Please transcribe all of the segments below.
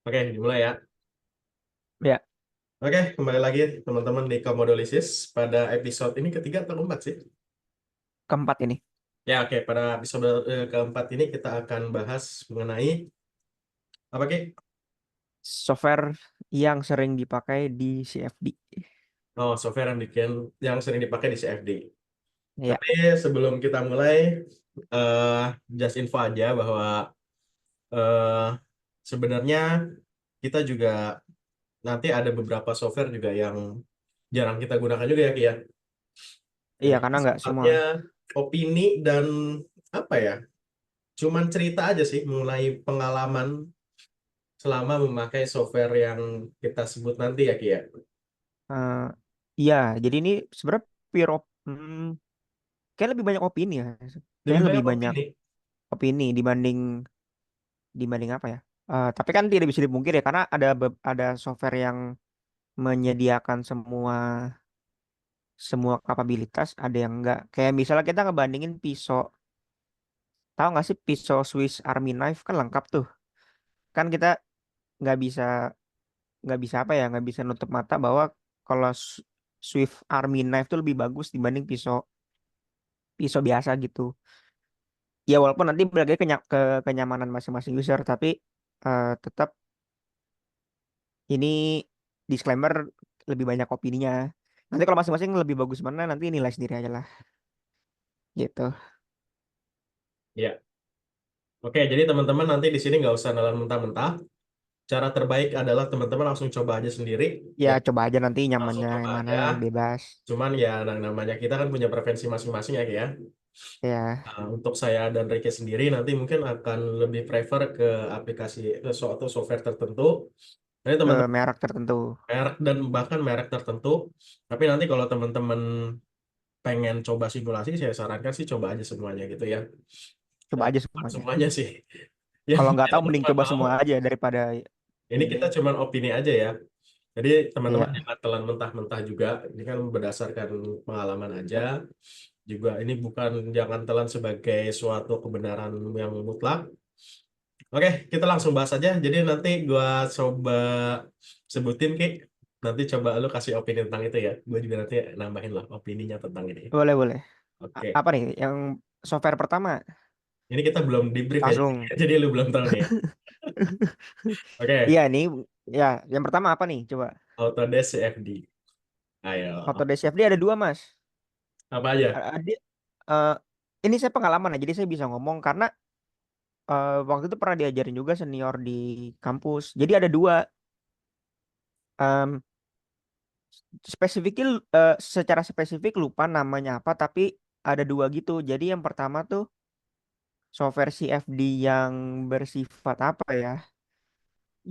Oke, dimulai ya. Ya, Oke, kembali lagi teman-teman di Komodolysis. Pada episode ini ketiga atau keempat sih? keempat ini. Ya, oke. Pada episode keempat ini kita akan bahas mengenai apa, Ki? Software yang sering dipakai di CFD. Oh, software yang sering dipakai di CFD. Ya, Tapi sebelum kita mulai, eh just info aja bahwa eh sebenarnya kita juga nanti ada beberapa software juga yang jarang kita gunakan juga ya, Ki ya. iya Jadi karena nggak semua. sifatnya opini dan apa ya? Cuman cerita aja sih mengenai pengalaman selama memakai software yang kita sebut nanti ya Ki ya. eh iya, jadi ini sebenarnya pure kayak lebih banyak opini ya. Lebih Kayak lebih banyak banyak opini. opini dibanding dibanding apa ya? Tapi kan tidak bisa dipungkiri ya karena ada software yang menyediakan semua semua kapabilitas, ada yang enggak. Kayak misalnya kita ngebandingin pisau, tahu nggak sih pisau Swiss Army Knife kan lengkap tuh. Kan kita nggak bisa apa ya, nggak bisa nutup mata bahwa kalau Swift Army Knife itu lebih bagus dibanding pisau pisau biasa gitu. Ya walaupun nanti balik ke kenyamanan masing-masing user, tapi tetap ini disclaimer, lebih banyak opininya. Nanti kalau masing-masing lebih bagus mana, nanti nilai sendiri aja lah gitu. Ya. Oke, jadi teman-teman nanti di sini nggak usah nelan mentah-mentah. Cara terbaik adalah teman-teman langsung coba aja sendiri. Ya Ya, coba aja nanti langsung nyamannya coba yang mana, aja. bebas Cuman ya namanya kita kan punya preferensi masing-masing ya Ki ya. ya, Nah, untuk saya dan Ricky sendiri nanti mungkin akan lebih prefer ke aplikasi ke suatu software tertentu. Nanti ke teman-teman merek tertentu. merek dan bahkan merek tertentu. Tapi nanti kalau teman-teman pengen coba simulasi, saya sarankan sih coba aja semuanya gitu ya. Coba Nah, aja bukan semuanya. semuanya sih. Ya, Kalau nggak mungkin tahu mending teman-teman coba tahu. semua aja daripada Ini ini. kita cuman opini aja ya. Jadi teman-teman Iya. jangan telan mentah-mentah juga. Ini kan berdasarkan pengalaman aja. Juga ini bukan jangan telan sebagai suatu kebenaran yang mutlak. Oke, kita langsung bahas aja. Jadi nanti gua coba sebutin Ki. Nanti coba lu kasih opini tentang itu ya. Gue juga nanti nambahin lah opininya tentang ini. Boleh boleh. Oke. Apa nih yang software pertama? Ini kita belum debrief ya. Langsung. Jadi lu belum tahu nih ya. Iya Oke. nih, ya yang pertama apa nih? Coba. Autodesk CFD. Ayo. Autodesk CFD ada dua mas. Apa aja? Ada, eh, ini saya pengalaman ya, jadi saya bisa ngomong karena waktu itu pernah diajarin juga senior di kampus. Jadi ada dua, em, spesifiknya, secara spesifik lupa namanya apa, tapi ada dua gitu. Jadi yang pertama tuh software CFD yang bersifat apa ya?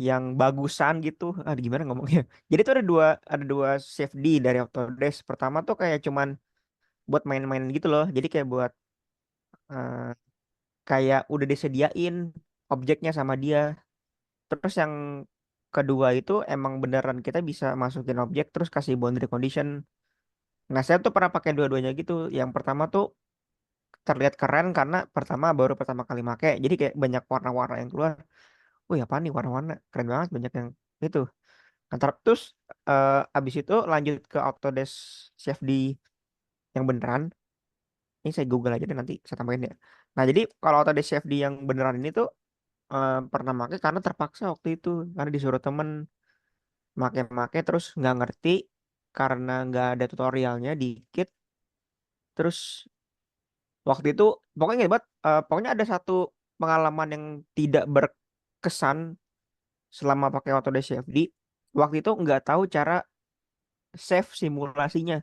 Yang bagusan gitu. Gimana ngomongnya? Jadi tuh ada dua CFD dari Autodesk. Pertama tuh kayak cuman buat main-main gitu loh. Jadi kayak buat eh, kayak udah disediain objeknya sama dia. Terus yang kedua itu emang beneran kita bisa masukin objek terus kasih boundary condition. Nah, saya tuh pernah pakai dua-duanya gitu. Yang pertama tuh terlihat keren karena baru pertama kali make. Jadi kayak banyak warna-warna yang keluar. Wih, apa nih warna-warna? Keren banget, banyak yang itu. Antara terus abis itu lanjut ke Autodesk CFD yang beneran. Ini saya Google aja deh, nanti saya tambahin ya. Nah, jadi kalau Autodesk CFD yang beneran ini tuh pernah pakai karena terpaksa waktu itu, karena disuruh temen make-make terus nggak ngerti karena nggak ada tutorialnya dikit. Terus waktu itu pokoknya ingat banget, pokoknya ada satu pengalaman yang tidak berkesan selama pakai Autodesk CFD. Waktu itu nggak tahu cara save simulasinya.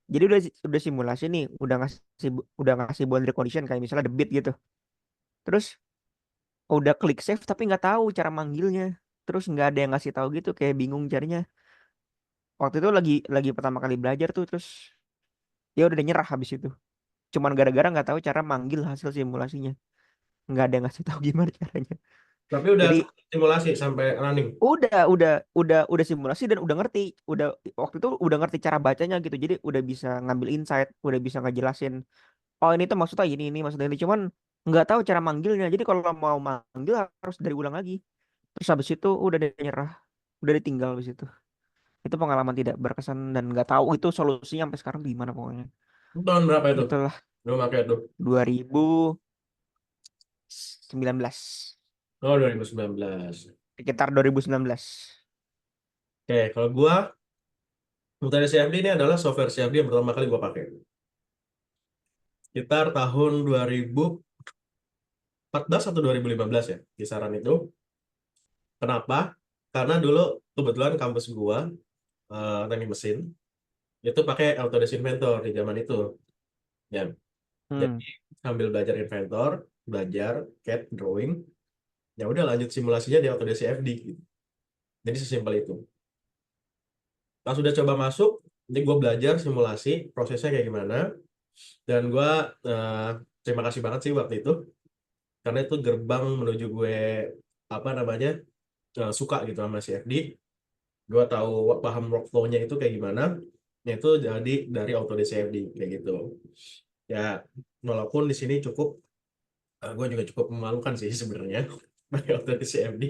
Jadi udah simulasi nih, udah ngasih boundary condition kayak misalnya the bit gitu. Terus udah klik save tapi nggak tahu cara manggilnya. Terus nggak ada yang ngasih tahu gitu, kayak bingung caranya. Waktu itu lagi pertama kali belajar tuh, terus ya udah nyerah habis itu. Cuman gara-gara nggak tahu cara manggil hasil simulasinya. Nggak ada yang ngasih tahu gimana caranya. Tapi udah Jadi simulasi sampai running. udah simulasi dan udah ngerti, udah waktu itu udah ngerti cara bacanya gitu. Jadi udah bisa ngambil insight, udah bisa ngejelasin. Oh ini tuh maksudnya ini maksudnya ini. Cuman nggak tahu cara manggilnya. Jadi kalau mau manggil harus dari ulang lagi. Terus habis itu udah deh nyerah, udah ditinggal habis itu. Itu pengalaman tidak berkesan dan nggak tahu itu solusinya sampai sekarang gimana pokoknya. Tahun berapa itu? Itulah Lu pakai itu? 2019. Oh, 2019. Sekitar 2019. Oke, kalau gua Multida CFD ini adalah software CFD yang pertama kali gua pakai. Sekitar tahun 2014 atau 2015 ya, kisaran itu. Kenapa? Karena dulu kebetulan kampus gua teknik mesin itu pakai Autodesk Inventor di zaman itu. Ya, Hmm. jadi sambil belajar Inventor, belajar CAD, drawing, ya udah lanjut simulasinya di Autodesk CFD gitu. Jadi sesimpel itu. Pas sudah coba masuk, jadi gue belajar simulasi prosesnya kayak gimana. Dan gue terima kasih banget sih waktu itu karena itu gerbang menuju gue apa namanya suka gitu sama CFD. Gue tahu paham workflow-nya itu kayak gimana. Itu jadi dari Autodesk CFD kayak gitu. Ya, walaupun di sini cukup gue juga cukup memalukan sih sebenarnya pakai Autodesk CFD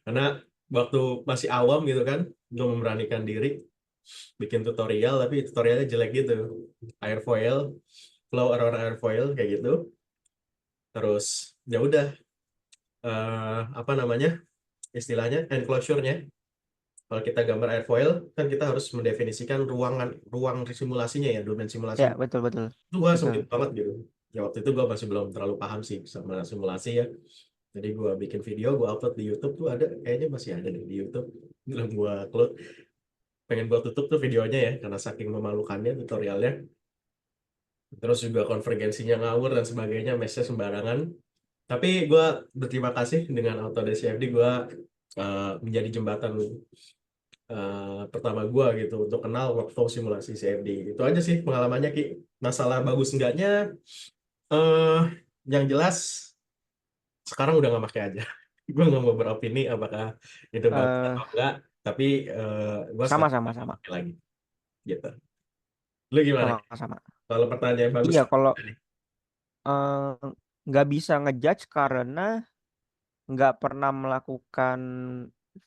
karena waktu masih awam gitu kan, gue memberanikan diri bikin tutorial tapi tutorialnya jelek gitu, airfoil, flow around airfoil kayak gitu. Terus ya udah apa namanya istilahnya enclosure-nya, kalau kita gambar airfoil kan kita harus mendefinisikan ruang simulasinya ya, domain simulasi. Ya, betul betul. Itu gua Betul. sulit banget gitu. Ya waktu itu gua masih belum terlalu paham sih sama simulasi ya. Jadi gua bikin video, gua upload di YouTube tuh ada, kayaknya masih ada di YouTube. Belum gua upload. Pengen gua tutup tuh videonya ya, karena saking memalukannya tutorialnya. Terus juga konvergensinya ngawur dan sebagainya, mesnya sembarangan. Tapi gua berterima kasih dengan Autodesk CFD, gua menjadi jembatan pertama gua gitu untuk kenal workflow simulasi CFD. Itu aja sih pengalamannya Ki. Masalah bagus enggaknya, eh yang jelas sekarang udah nggak pakai aja. Gue nggak mau beropini apakah itu bagus eh atau enggak, tapi gue sama sekarang sama nggak sama pakai lagi gitu. Lu gimana? sama sama. Kalau pertanyaan bagus Iya, apa kalau nih? nggak bisa ngejudge karena nggak pernah melakukan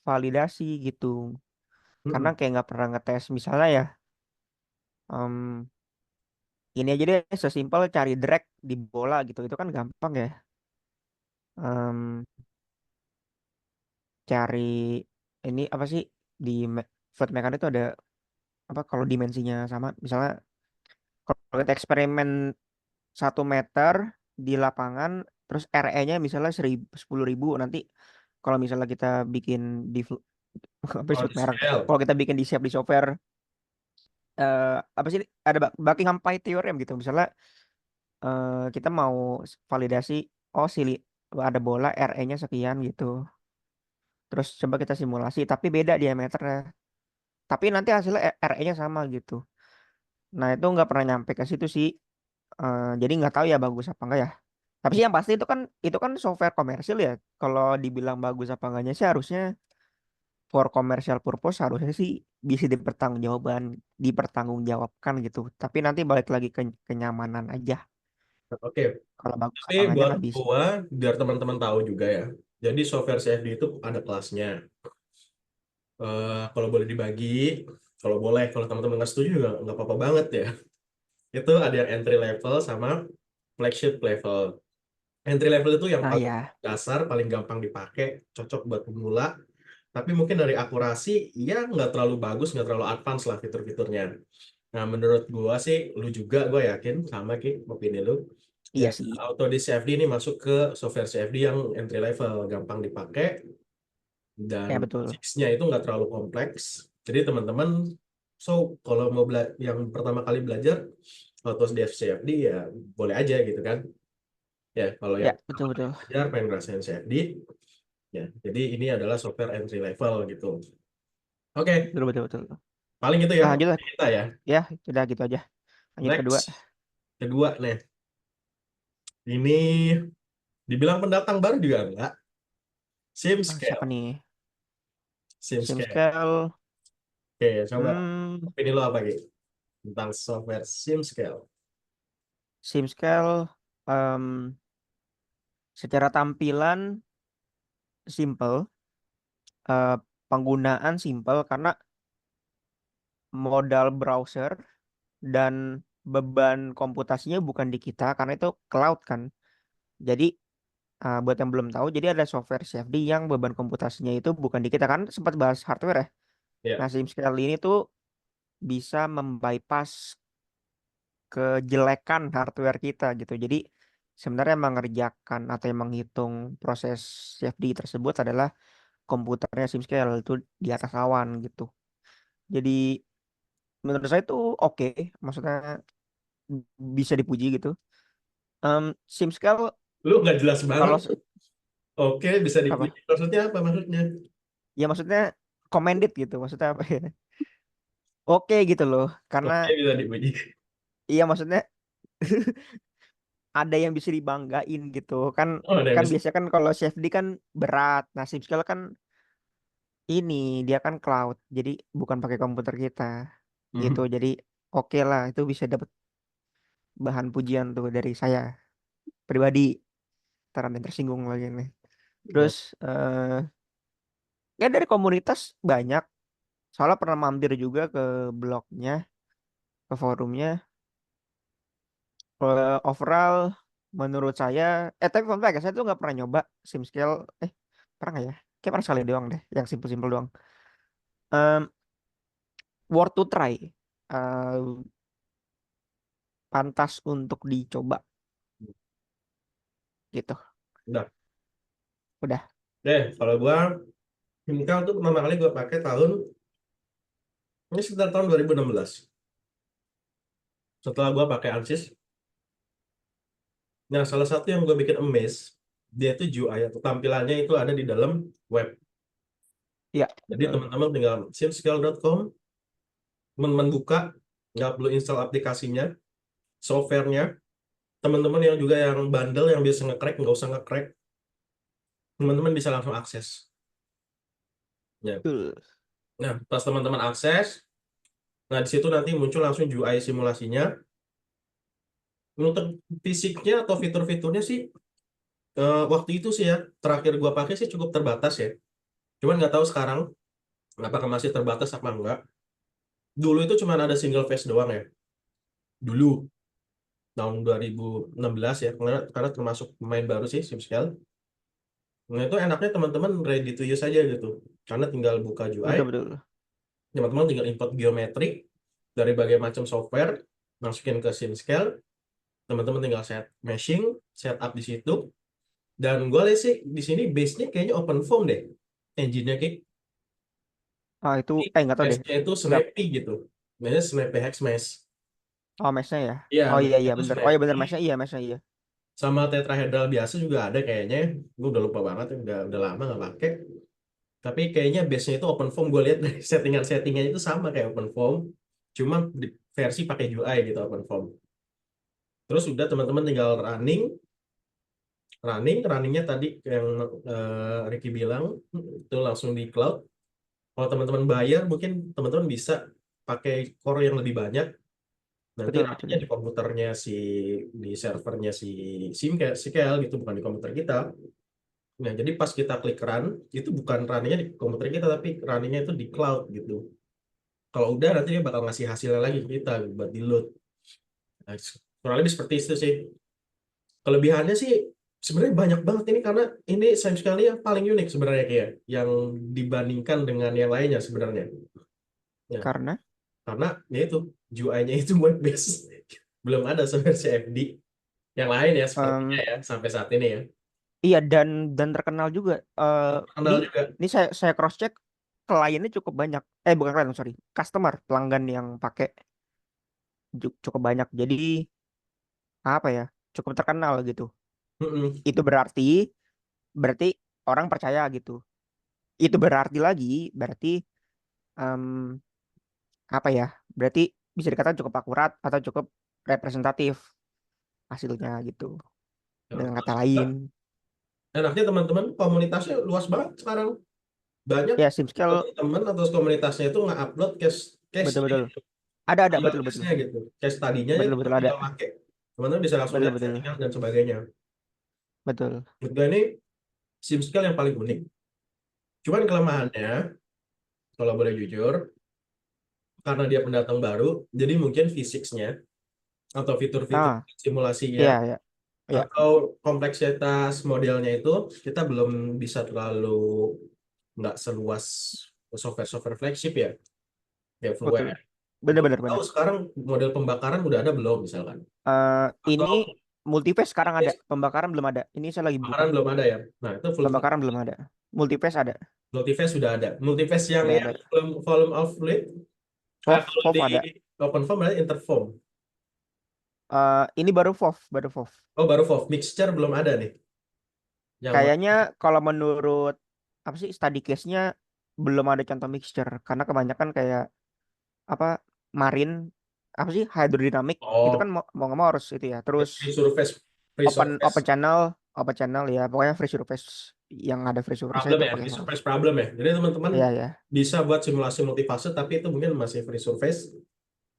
validasi gitu. Karena Mm-mm. kayak nggak pernah ngetes misalnya ya. em, ini aja deh sesimpel cari drag di bola gitu. Itu kan gampang ya. Em, Cari ini apa sih di fluid mechanics itu ada apa kalau dimensinya sama. Misalnya kalau kita eksperimen 1 meter di lapangan, terus RE-nya misalnya 10.000 nanti kalau misalnya kita bikin di apa Oh, disebut di merek, scale. kalau kita bikin di siap di software eh, apa sih ada Buckingham Pi Theorem gitu misalnya kita mau validasi oh ada bola RE-nya sekian gitu, terus coba kita simulasi tapi beda diameternya tapi nanti hasilnya RE-nya sama gitu. Nah itu nggak pernah nyampe ke situ sih. Jadi nggak tahu ya bagus apa enggak ya. Tapi sih yang pasti itu kan software komersil ya. Kalau dibilang bagus apa enggaknya sih harusnya for commercial purpose harusnya sih bisa dipertanggungjawabkan gitu. Tapi nanti balik lagi ke kenyamanan aja. Oke, Kalau bagus tapi apa enggaknya buat nggak bisa. gua biar teman-teman tahu juga ya. Jadi software CFD itu ada kelasnya. Kalau boleh dibagi, kalau boleh, kalau teman-teman nggak setuju juga nggak apa-apa banget ya. Itu ada yang entry level sama flagship level. Entry level itu yang Nah paling ya, dasar, paling gampang dipakai, cocok buat pemula. Tapi mungkin dari akurasi, ya nggak terlalu bagus, nggak terlalu advance lah fitur-fiturnya. Nah, menurut gua sih, lu juga, gua yakin, sama Ki, opini lu. Ya, iya sih. Autodesk CFD ini masuk ke software CFD yang entry level, gampang dipakai, dan Ya betul. basics-nya itu nggak terlalu kompleks. Jadi teman-teman, so kalau mau yang pertama kali belajar Autodesk CFD ya boleh aja gitu kan. Ya, kalau yang Ya betul betul. belajar pengen ngerasain CFD, ya. Jadi ini adalah software entry level gitu. Oke, Betul betul betul. paling itu ya Nah lanjut lah. kita ya. Ya udah gitu aja. Lanjut kedua. Next, kedua nih. Ini dibilang pendatang baru juga enggak. Sim Siapa scale, nih? sim Sim scale. scale. Oke, coba Hmm, opini lo apa gitu tentang software sim scale? sim scale em, secara tampilan simple, eh, penggunaan simple karena modal browser dan beban komputasinya bukan di kita karena itu cloud kan. Jadi buat yang belum tahu, jadi ada software CFD yang beban komputasinya itu bukan di kita kan, sempat bahas hardware ya. Ya. Nah, SimScale ini tuh bisa membypass kejelekan hardware kita gitu. Jadi sebenarnya mengerjakan atau yang menghitung proses CFD tersebut adalah komputernya SimScale itu di atas awan gitu. Jadi menurut saya itu oke, maksudnya bisa dipuji gitu. SimScale Lu nggak jelas banget. kalau Oke, bisa dipuji. apa? Maksudnya apa maksudnya? Ya maksudnya commended gitu, maksudnya apa ya? Oke gitu loh, karena Oke, bisa dipuji. iya maksudnya ada yang bisa dibanggain gitu kan. Oh, ada yang Kan bisa. biasanya kan kalau CFD kan berat, nah SimScale kan ini dia kan cloud, jadi bukan pakai komputer kita gitu. Mhm. Jadi oke lah, itu bisa dapat bahan pujian tuh dari saya pribadi. Ntar ada yang tersinggung lagi nih. Oh, Terus ya dari komunitas banyak. Soalnya pernah mampir juga ke blognya, ke forumnya. Overall, menurut saya, tapi fun fact ya, saya tuh nggak pernah nyoba SimScale. Pernah nggak ya? Kayak pernah sekali doang deh, yang simple-simple doang. Em, Worth to try. Eh, Pantas untuk dicoba gitu. udah. Udah. Kalau gua Himkal tuh pertama kali gua pakai tahun ini sekitar tahun 2016. Setelah gua pakai Ansys, nah salah satu yang gua bikin amazed, dia tuh UI atau tampilannya itu ada di dalam web. Iya, Jadi betul. teman-teman tinggal simscale.com, teman-teman buka, nggak perlu install aplikasinya, softwarenya. Teman-teman yang juga yang bandel yang biasa nge-crack nggak usah nge-crack, teman-teman bisa langsung akses. Ya. Betul. Nah, pas teman-teman akses, nah di situ nanti muncul langsung UI simulasinya. Untuk fisiknya atau fitur-fiturnya sih waktu itu sih ya terakhir gua pakai sih cukup terbatas ya. Cuman nggak tahu sekarang apakah masih terbatas apa enggak. Dulu itu cuma ada single face doang ya. Dulu tahun 2016 ya, karena termasuk pemain baru sih SimScale. Nah itu enaknya teman-teman ready to use aja gitu. Karena tinggal buka UI, Betul, betul. teman-teman tinggal import geometri dari berbagai macam software, masukin ke SimScale, teman-teman tinggal set meshing, setup di situ. Dan gue lihat sih di sini base-nya kayaknya OpenFOAM deh, engine-nya kayak Itu, nggak tahu deh. mesh-nya itu Nggak, snappy gitu. Namanya Snappy Hex Mesh. oh mesnya ya. Iya, Oh iya, mesh iya itu bener. Oh iya snappy. bener, mesnya iya, mesnya iya. Sama tetrahedral biasa juga ada kayaknya. Gue udah lupa banget, udah lama nggak pakai. Tapi kayaknya base-nya itu OpenFOAM. Gue lihat dari settingan-settingannya itu sama kayak OpenFOAM. Cuma di versi pakai UI gitu OpenFOAM. Terus udah teman-teman tinggal runningnya tadi yang Ricky bilang itu langsung di cloud. Kalau teman-teman bayar, mungkin teman-teman bisa pakai core yang lebih banyak. Nanti Betul, runnya betul. di komputernya di servernya SIM kayak si KL gitu, bukan di komputer kita. Nah, jadi pas kita klik run, itu bukan runnya di komputer kita, tapi runnya itu di cloud gitu. Kalau udah nanti dia bakal ngasih hasilnya lagi ke kita buat di load. Nah, kurang lebih seperti itu sih. Kelebihannya sih sebenarnya banyak banget ini karena ini sayang sekali yang paling unik sebenarnya kayak yang dibandingkan dengan yang lainnya sebenarnya. Ya, Karena, karena ya itu UI-nya itu web based. Belum ada sebenarnya CFD yang lain ya sepertinya em, ya sampai saat ini ya. iya dan terkenal juga. Ini Terkenal juga. ini saya cross check, kliennya cukup banyak. Bukan klien, sorry, customer pelanggan yang pakai cukup banyak. Jadi apa ya? Cukup terkenal gitu. Mm-mm. Itu berarti orang percaya gitu. Itu berarti lagi, berarti em, apa ya? Berarti bisa dikatakan cukup akurat atau cukup representatif hasilnya gitu. Ya, Dengan kata terus juga lain, enaknya teman-teman komunitasnya luas banget sekarang. Banyak ya SimScale teman atau komunitasnya itu nge-upload case betul-betul. Ada gambar betul betul. case-nya gitu. Case tadinya Betul itu betul ada. tinggal pakai. Teman-teman bisa langsung Betul lihat betul. settingan dan sebagainya. Betul. Menurut gue ini SIM scale yang paling unik. Cuman kelemahannya, kalau boleh jujur, karena dia pendatang baru, jadi mungkin fisiknya atau fitur-fitur Ah, simulasinya iya, iya. Iya, atau kompleksitas modelnya itu kita belum bisa terlalu nggak seluas software-software flagship ya, kayak betul. firmware. Aku Bener-bener tahu bener. sekarang model pembakaran udah ada belum misalkan, Ini atau multiphase sekarang ada, multiphase pembakaran belum ada. Ini saya lagi buka. pembakaran belum ada ya. Nah itu full Pembakaran belum ada. Multiphase ada. multiphase sudah ada. Multiphase yang Udah yang ada. volume of fluid, kalau FOV di ada. open form berarti interform. Ini baru FOV, baru FOV. Oh baru FOV, mixture belum ada nih. Yang Kayaknya kalau menurut apa sih study case-nya belum ada contoh mixture karena kebanyakan kayak apa marine apa sih hydrodynamic itu kan oh mau nggak mau harus itu ya. Terus free surface, free open surface open channel ya pokoknya free surface yang ada free surface problem itu ya, paling free harus. surface problem ya. Jadi teman-teman Iya ya. bisa buat simulasi multifase, tapi itu mungkin masih free surface.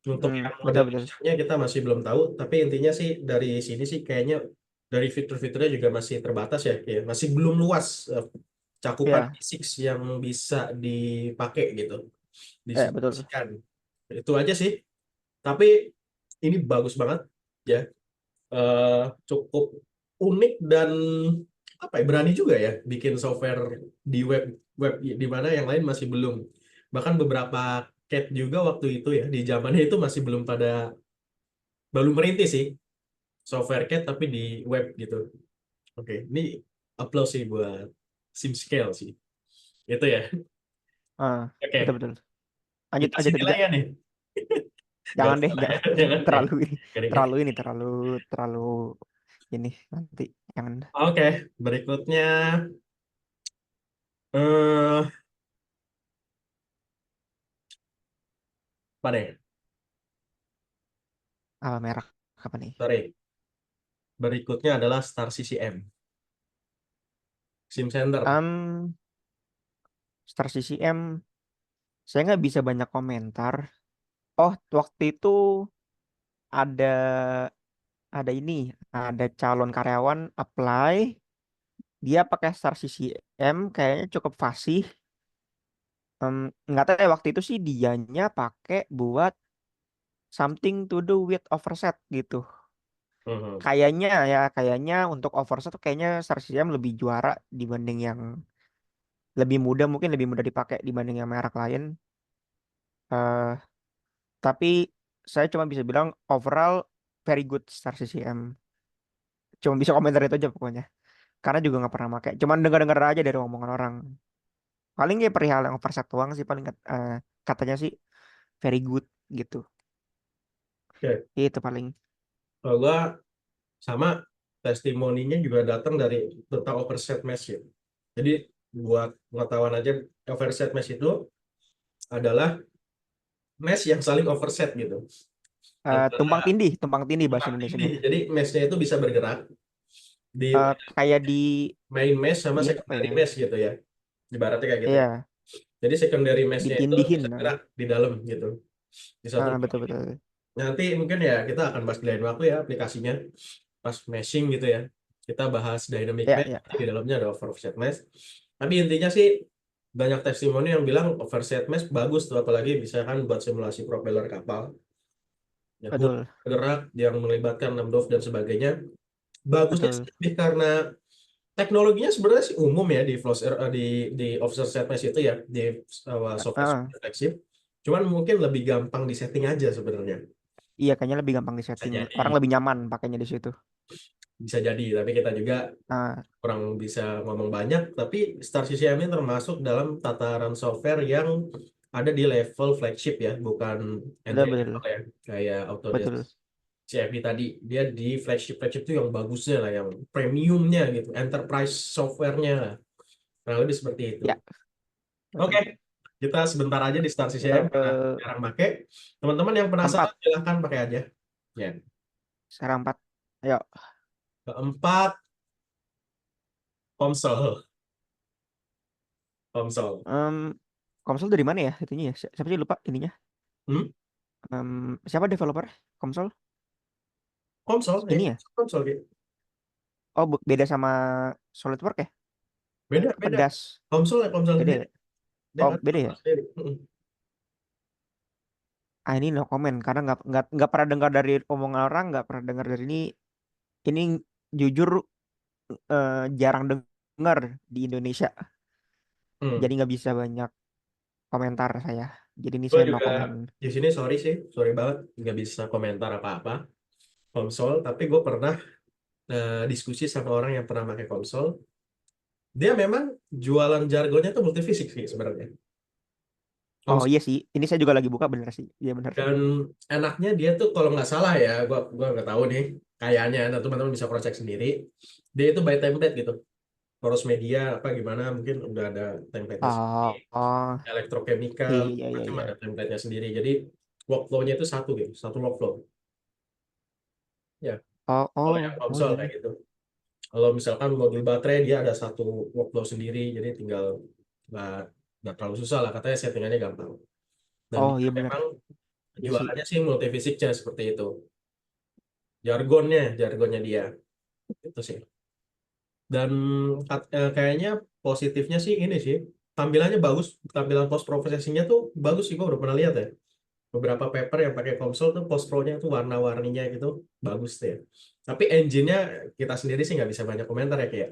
Untuk yang Betul model betul. mixture-nya kita masih belum tahu, tapi intinya sih dari sini sih kayaknya dari fitur-fiturnya juga masih terbatas ya, kayak masih belum luas cakupan Iya, fisik yang bisa dipakai gitu, betul. disimulasikan. Itu aja sih. Tapi ini bagus banget ya. Cukup unik dan apa ya, berani juga ya bikin software di web web di mana yang lain masih belum. Bahkan beberapa cat juga waktu itu ya di zamannya itu masih belum merintis sih software cat tapi di web gitu. Oke, ini applause sih buat SimScale sih. Itu ya. Ah, betul Oke, betul. Lanjut kita lanjut kasih ketiga. nilainya nih. Gak Jangan usah deh, lah ya, jangan jangan ya. terlalu ini, Gini-gini. terlalu ini, terlalu ini nanti jangan. Oke, berikutnya eh apa nih? Merek apa nih? Sorry. Berikutnya adalah Star CCM, Sim Center. Um, Star CCM, saya nggak bisa banyak komentar. Oh, waktu itu ada ini, ada calon karyawan apply, dia pakai Star CCM, kayaknya cukup fasih. Nggak tahu ya waktu itu sih dianya pakai buat something to do with overset gitu. Mhm. Kayaknya untuk overset tuh kayaknya Star CCM lebih juara dibanding yang lebih mudah, mungkin lebih mudah dipakai dibanding yang merek lain. eh tapi saya cuma bisa bilang overall very good Star CCM. Cuma bisa komentar itu aja pokoknya. Karena juga nggak pernah pakai. Cuman dengar-dengar aja dari omongan orang. Paling kayak perihal yang overset doang sih paling katanya sih very good gitu. Oke, Itu paling. kalau gua sama testimoninya juga datang dari tentang overset mesh ya. Jadi buat pengetahuan aja, overset mesh itu adalah mesh yang saling overset gitu. Antara Tumpang tindih bahasa tumpang Indonesianya. tindih. Jadi meshnya itu bisa bergerak di Kayak main mesh sama di apa secondary ya? mesh gitu ya. Ibaratnya kayak gitu ya. Iya, Jadi secondary meshnya itu ditindihin. bisa gerak di dalam gitu. Di satu Betul titik. betul. Nanti mungkin ya kita akan bahas di lain waktu ya aplikasinya pas meshing gitu ya. Kita bahas dynamic Ya mesh, ya, nanti di dalamnya ada offset mesh. Tapi intinya sih banyak testimoni yang bilang offset mesh bagus tuh, apalagi misalkan buat simulasi propeller kapal. Ya, hood betul bergerak yang melibatkan 6 dove dan sebagainya. Bagusnya sih betul. lebih karena teknologinya sebenarnya sih umum ya di di offset mesh itu ya di software Ah, flagship. Cuman mungkin lebih gampang di setting aja sebenarnya. iya kayaknya lebih gampang di Bisa setting. jadi, Orang lebih nyaman pakainya di situ. bisa jadi. Tapi kita juga Ah, kurang bisa ngomong banyak. Tapi Star CCM ini termasuk dalam tataran software yang ada di level flagship ya, bukan betul entry level betul ya. Kayak Autodesk betul. CFD tadi, dia di flagship flagship itu yang bagusnya lah, yang premiumnya gitu, enterprise softwarenya lah. Nah, lebih seperti itu. Ya Oke, betul. kita sebentar aja di Star CCM karena Eh jarang pakai. Teman-teman yang penasaran Keempat, silahkan pakai aja. Ya. sekarang empat. Ayo. Keempat, konsol. Konsol. Em, Komsol dari mana ya itunya ya? Siapa sih lupa ininya? Hmm? Siapa developer Komsol? Konsol, ya. Ini ya? Konsol gitu. Oh, beda sama SolidWorks ya? Beda, beda. pedas. Konsol Beda sendiri. ya? Dia Oh, nggak beda konsol ya? sendiri. Mm-mm. Ah, ini no comment karena nggak pernah dengar dari omongan orang, nggak pernah dengar dari ini. Ini jujur jarang dengar di Indonesia. Hmm. Jadi nggak bisa banyak komentar saya. Jadi ini Gue saya no juga comment. di sini sorry sih, sorry banget nggak bisa komentar apa-apa konsol. Tapi gue pernah diskusi sama orang yang pernah pakai konsol. Dia memang jualan jargonnya tuh multifisik sih sebenarnya. Oh Konsol. iya sih, ini saya juga lagi buka bener sih. Iya bener. Dan enaknya dia tuh kalau nggak salah ya, gua nggak tahu nih. Kayaknya, nah teman-teman bisa cross check sendiri. Dia itu by template gitu. Cross media apa gimana mungkin udah ada template-nya sendiri. Oh, oh Elektrochemical iya iya macam iya. ada template-nya sendiri. Jadi workflow-nya itu satu gitu, satu workflow. Ya, Oh kalau yang oh oh konsol kayak iya. gitu. Kalau misalkan modul baterai dia ada satu workflow sendiri, jadi tinggal nggak nggak terlalu susah lah, katanya settingannya gampang. Dan Oh dia iya bener. memang Iya sih. jualannya sih multifisiknya seperti itu. Jargonnya dia itu sih. Dan kayaknya positifnya sih ini sih, tampilannya bagus, tampilan post processingnya tuh bagus sih, gua udah pernah lihat ya. Beberapa paper yang pakai konsol tuh post pro-nya tuh warna-warninya gitu bagus tuh ya. Tapi engine-nya kita sendiri sih nggak bisa banyak komentar ya, kayak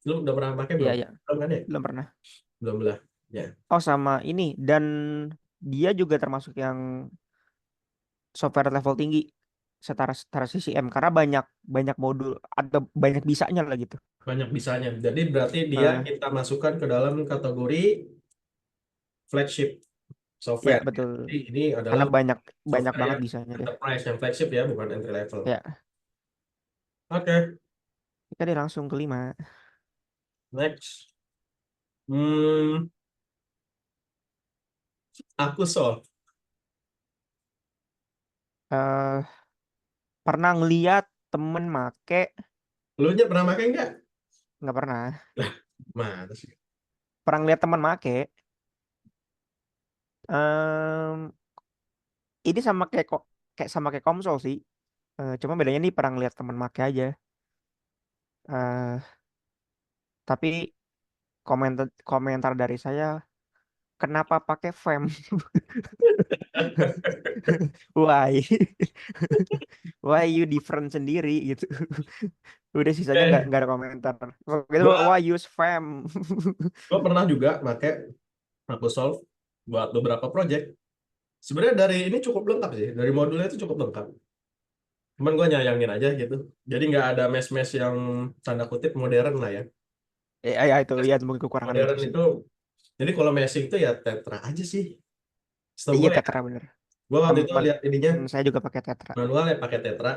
lu udah pernah pakai Iya belum? iya. Belum kan ya? Belum pernah. Belum lah. Ya, Oh sama ini dan dia juga termasuk yang software level tinggi setara setara CCM karena banyak banyak modul atau banyak bisanya lah gitu. banyak bisanya. Jadi berarti dia Eh, kita masukkan ke dalam kategori flagship ya software. betul. Jadi ini adalah Karena banyak banyak software banget yang bisanya deh. enterprise, yang flagship ya, bukan entry level. Ya, Oke, kita deh langsung kelima. next. Hmm, aku soal. Eh pernah ngeliat temen make, Lu nya pernah pakai nggak? nggak pernah. Lah, mana sih? Pernah ngeliat temen make. Em, ini sama kayak kok kayak sama kayak konsol sih. Cuma bedanya nih pernah ngeliat temen make aja. eh tapi komentar komentar dari saya, kenapa pakai fem? Why? Why you different sendiri gitu. Udah sisanya Eh, nggak ada komentar. Gitu, gua why use fem? gua pernah juga pakai aku solve buat beberapa project. Sebenarnya dari ini cukup lengkap sih, dari modulnya itu cukup lengkap. Cuman gue nyayangin aja gitu. Jadi nggak ada mesh-mesh yang tanda kutip modern lah ya. Ya itu ya mungkin kekurangannya itu Modern sih. itu, jadi kalau meshing itu ya Tetra aja sih. Setahu Iya gue ya, Tetra bener. gue waktu itu Temen lihat ininya saya juga pakai Tetra. manual ya pakai Tetra,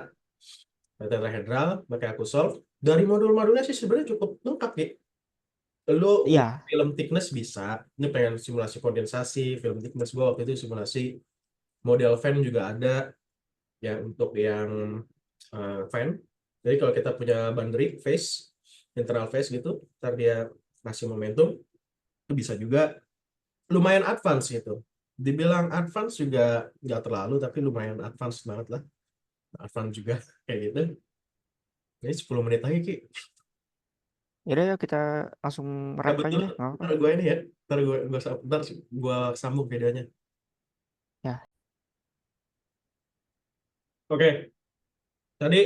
tetrahedral, pakai aku solve. Dari modul-modulnya sih sebenarnya cukup lengkap gitu. Lu Iya. film thickness bisa, ini pengen simulasi kondensasi, film thickness gue waktu itu simulasi model fan juga ada ya untuk yang fan. Jadi kalau kita punya boundary phase, internal phase gitu, ntar dia kasih momentum, itu bisa juga lumayan advance gitu. Dibilang advance juga nggak terlalu, tapi lumayan advance banget lah. Advance juga kayak gitu. Ini 10 menit lagi, Ki. Yaudah yuk kita langsung Ya rap aja betul. deh, nggak apa-apa. Ntar gue ini ya. Ntar gue sambung videonya. Ya, Oke, tadi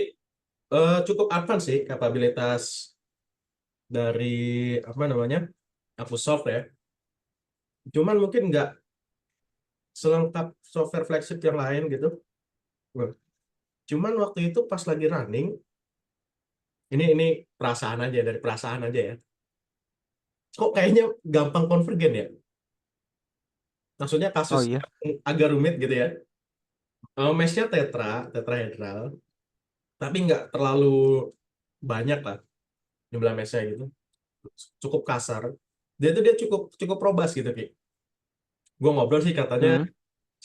cukup advance sih kapabilitas dari apa namanya aku solve ya. Cuman mungkin nggak selengkap software flagship yang lain gitu. Wah, cuman waktu itu pas lagi running, ini perasaan aja, dari perasaan aja ya. Kok kayaknya gampang konvergen ya? Maksudnya oh kasus iya, yang agak rumit gitu ya. Mesh-nya tetrahedral, tapi nggak terlalu banyak lah jumlah mesh-nya gitu. Cukup kasar. Dia cukup cukup robust gitu, Ki. Gue ngobrol sih katanya hmm.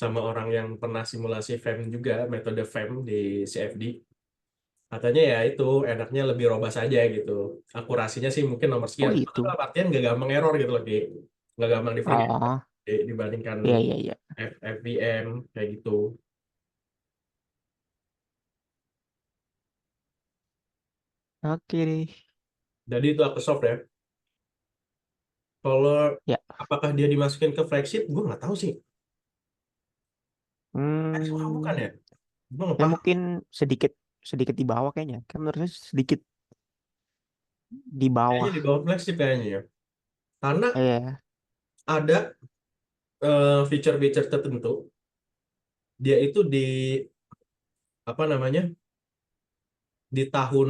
sama orang yang pernah simulasi FEM juga, metode FEM di CFD. Katanya ya itu enaknya lebih robust aja gitu. Akurasinya sih mungkin nomor Oh sekian. Itu gitu. dalam artian nggak gampang error gitu loh, Ki. Nggak gampang di forget Oh, dibandingkan iya iya iya. FVM kayak gitu. Oke deh. Jadi itu aku soft ya. Kalau Ya. apakah dia dimasukin ke flagship, gue nggak tahu sih. Semua bukan Hmm, ya? Gue nggak ya paham. mungkin sedikit sedikit di bawah kayaknya. Kan menurut saya sedikit di Kayaknya bawah. di bawah flagship kayaknya ya. Karena Iya. ada feature-feature tertentu, dia itu di apa namanya, di tahun,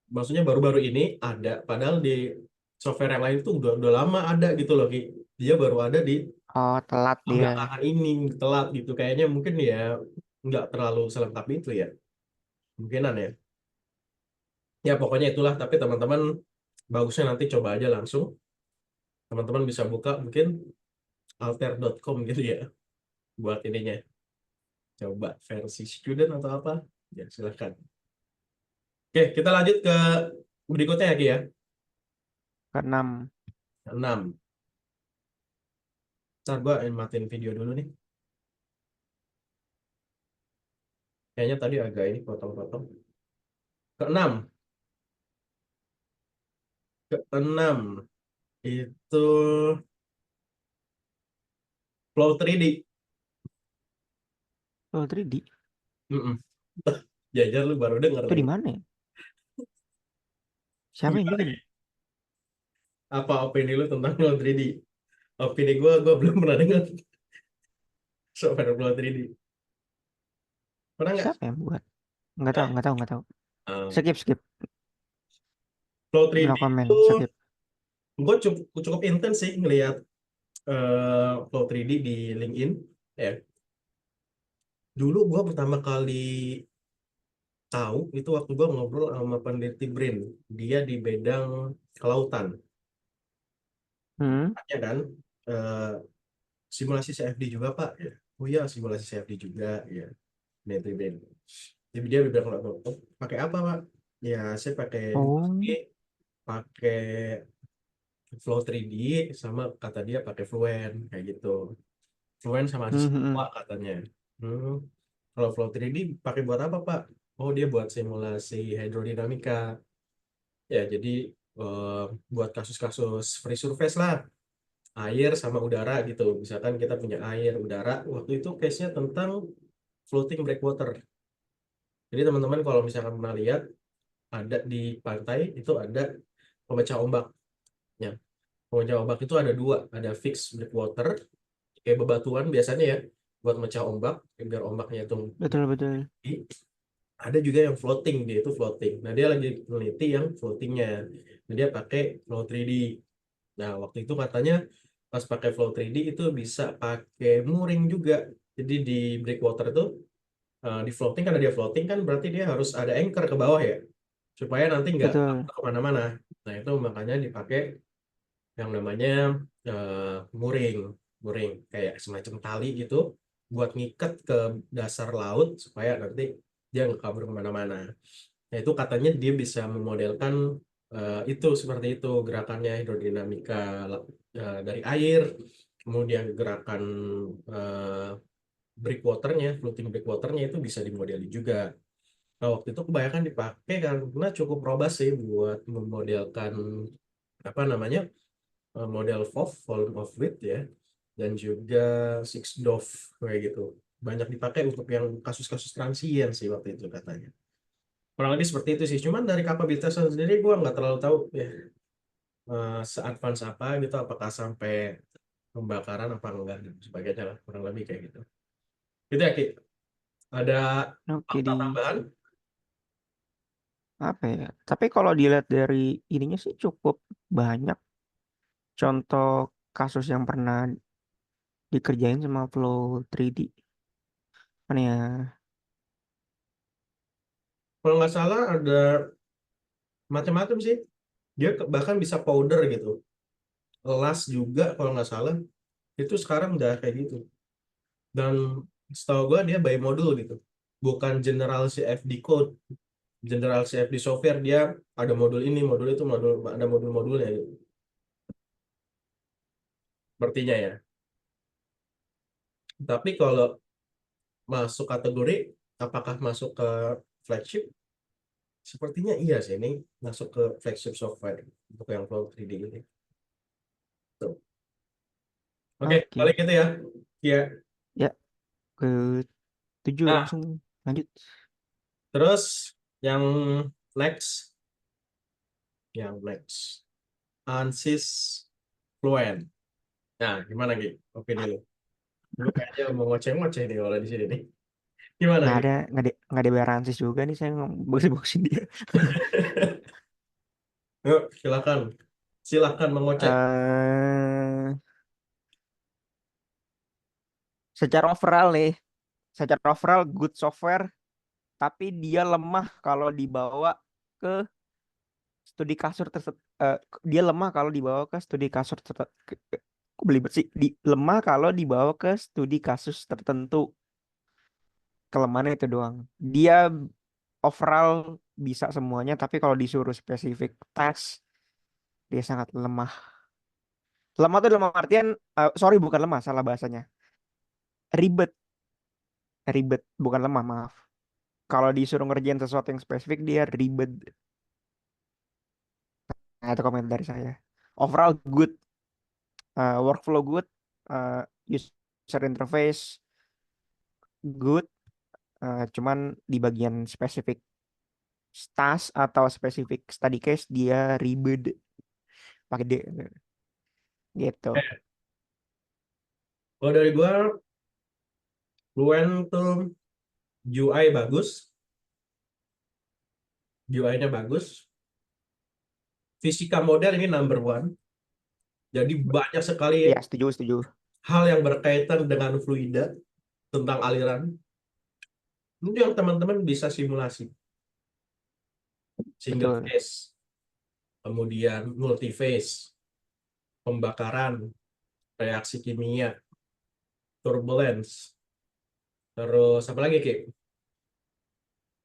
maksudnya baru-baru ini ada, padahal di software yang lain tuh udah lama ada gitu loh Ki. Dia baru ada di Oh, telat dia. belakangan ini, telat gitu. Kayaknya mungkin ya nggak terlalu selengkap itu ya, mungkinan ya. Ya pokoknya itulah. Tapi teman-teman bagusnya nanti coba aja langsung. Teman-teman bisa buka mungkin alter.com gitu ya buat ininya. Coba versi student atau apa? Ya silahkan. Oke, kita lanjut ke berikutnya lagi ya. Keenam. 6. Ntar gua matiin video dulu nih. Kayaknya tadi agak ini potong-potong. Keenam. Keenam itu Flow 3D. Oh, 3D. Mm-mm. Jajar lu baru denger Itu di lagi. mana ya? Siapa yang bikin? Apa opini lu tentang Flow 3D? Opini gua belum pernah dengar software Flow 3D. Pernah nggak? Siapa yang buat? Nggak tahu, nggak tahu, nggak tahu. Eh, Skip, skip. Flow 3D No comment. itu Skip. gue cukup cukup intens sih ngelihat Flow 3D di LinkedIn. Ya, dulu gue pertama kali tahu itu waktu gue ngobrol sama peneliti BRIN. Dia di bidang kelautan, Hmm. ya kan? Eh, Simulasi CFD juga Pak. Ya. Oh iya, simulasi CFD juga. Ya, peneliti BRIN. Jadi dia bilang kelautan. Oh, pakai apa Pak? Ya, saya pakai dua ini, Oh. pakai Flow 3D sama kata dia pakai Fluent kayak gitu. Fluent sama Hmm, hmm, siswa hmm. katanya. Hmm. Kalau Flow 3D pakai buat apa, Pak? Oh, dia buat simulasi hidrodinamika. Ya, jadi eh, buat kasus-kasus free surface lah, air sama udara gitu. Misalkan kita punya air, udara. Waktu itu case-nya tentang floating breakwater. Jadi teman-teman kalau misalkan pernah lihat, ada di pantai itu ada pemecah ombak. Ya, pemecah ombak itu ada dua, ada fixed breakwater kayak bebatuan biasanya ya buat mecah ombak biar ombaknya itu Betul, betul. tinggi. Ada juga yang floating, dia itu floating. Nah dia lagi meneliti yang floatingnya. Nah, dia pakai Flow 3D. Nah waktu itu katanya pas pakai Flow 3D itu bisa pakai mooring juga. Jadi di breakwater itu di floating, karena dia floating kan berarti dia harus ada anchor ke bawah ya supaya nanti nggak Betul. kemana-mana. Nah itu makanya dipakai yang namanya mooring, mooring kayak semacam tali gitu buat ngikat ke dasar laut supaya nanti dia nggak kabur kemana-mana. Nah itu katanya dia bisa memodelkan itu seperti itu gerakannya hidrodinamika dari air, kemudian gerakan eh, breakwaternya, floating breakwaternya itu bisa dimodeli juga. Nah, waktu itu kebanyakan dipakai karena cukup robust sih buat memodelkan apa namanya model FOV, volume of fluid ya, dan juga six DOF kayak gitu. Banyak dipakai untuk yang kasus-kasus transien sih waktu itu katanya. Kurang lebih seperti itu sih. Cuman dari kapabilitasnya sendiri gue nggak terlalu tahu ya se-advance apa gitu, apakah sampai pembakaran apa enggak dan sebagainya lah. Kurang lebih kayak gitu. Gitu ya Ki. Ada Oke, fakta tambahan? apa ya? Tapi kalau dilihat dari ininya sih cukup banyak contoh kasus yang pernah dikerjain sama Flow 3D. Mana ya? Kalau nggak salah ada macam-macam sih. Dia bahkan bisa powder gitu. Las juga kalau nggak salah. Itu sekarang udah kayak gitu. Dan setahu gue dia by modul gitu, bukan general CFD code, general CFD software. Dia ada modul ini, modul itu, modul ada modul-modulnya gitu. Sepertinya ya. Tapi kalau masuk kategori apakah masuk ke flagship, sepertinya iya sih ini masuk ke flagship software untuk yang Flow 3D ini. Oke, Oke. paling gitu ya. Ya, Ya, ke 7 nah, langsung lanjut. terus yang next, ANSYS Fluent. Nah, gimana Ki? Opini lu? Lu kayaknya mau ngoceh-ngoceh nih kalau di sini nih. Gimana Ki? Nggak ada baransis juga nih saya bagus-bagusin dia. Yuk, silakan. Silakan mengoceh. eh secara overall good software, tapi dia lemah kalau dibawa ke studi kasur tersebut. Dia lemah kalau dibawa ke studi kasur kok belibet sih? Lemah kalau dibawa ke studi kasus tertentu. Kelemahannya itu doang. Dia overall bisa semuanya, tapi kalau disuruh spesifik tes, dia sangat lemah. Lemah tuh dalam artian, sorry bukan lemah, salah bahasanya. Ribet, ribet, bukan lemah, maaf. Kalau disuruh ngerjain sesuatu yang spesifik, dia ribet. Nah, itu komentar dari saya. Overall good, workflow good, user interface good, cuman di bagian spesifik task atau spesifik study case dia ribet pakai D gitu. Kalau dari gua, Fluent tuh UI bagus, UI-nya bagus. Fisika model ini number one. Jadi banyak sekali Ya, setuju, setuju. hal yang berkaitan dengan fluida, tentang aliran. Itu yang teman-teman bisa simulasi. Single Betul. phase, kemudian multi phase, pembakaran, reaksi kimia, turbulence, terus apa lagi Ki?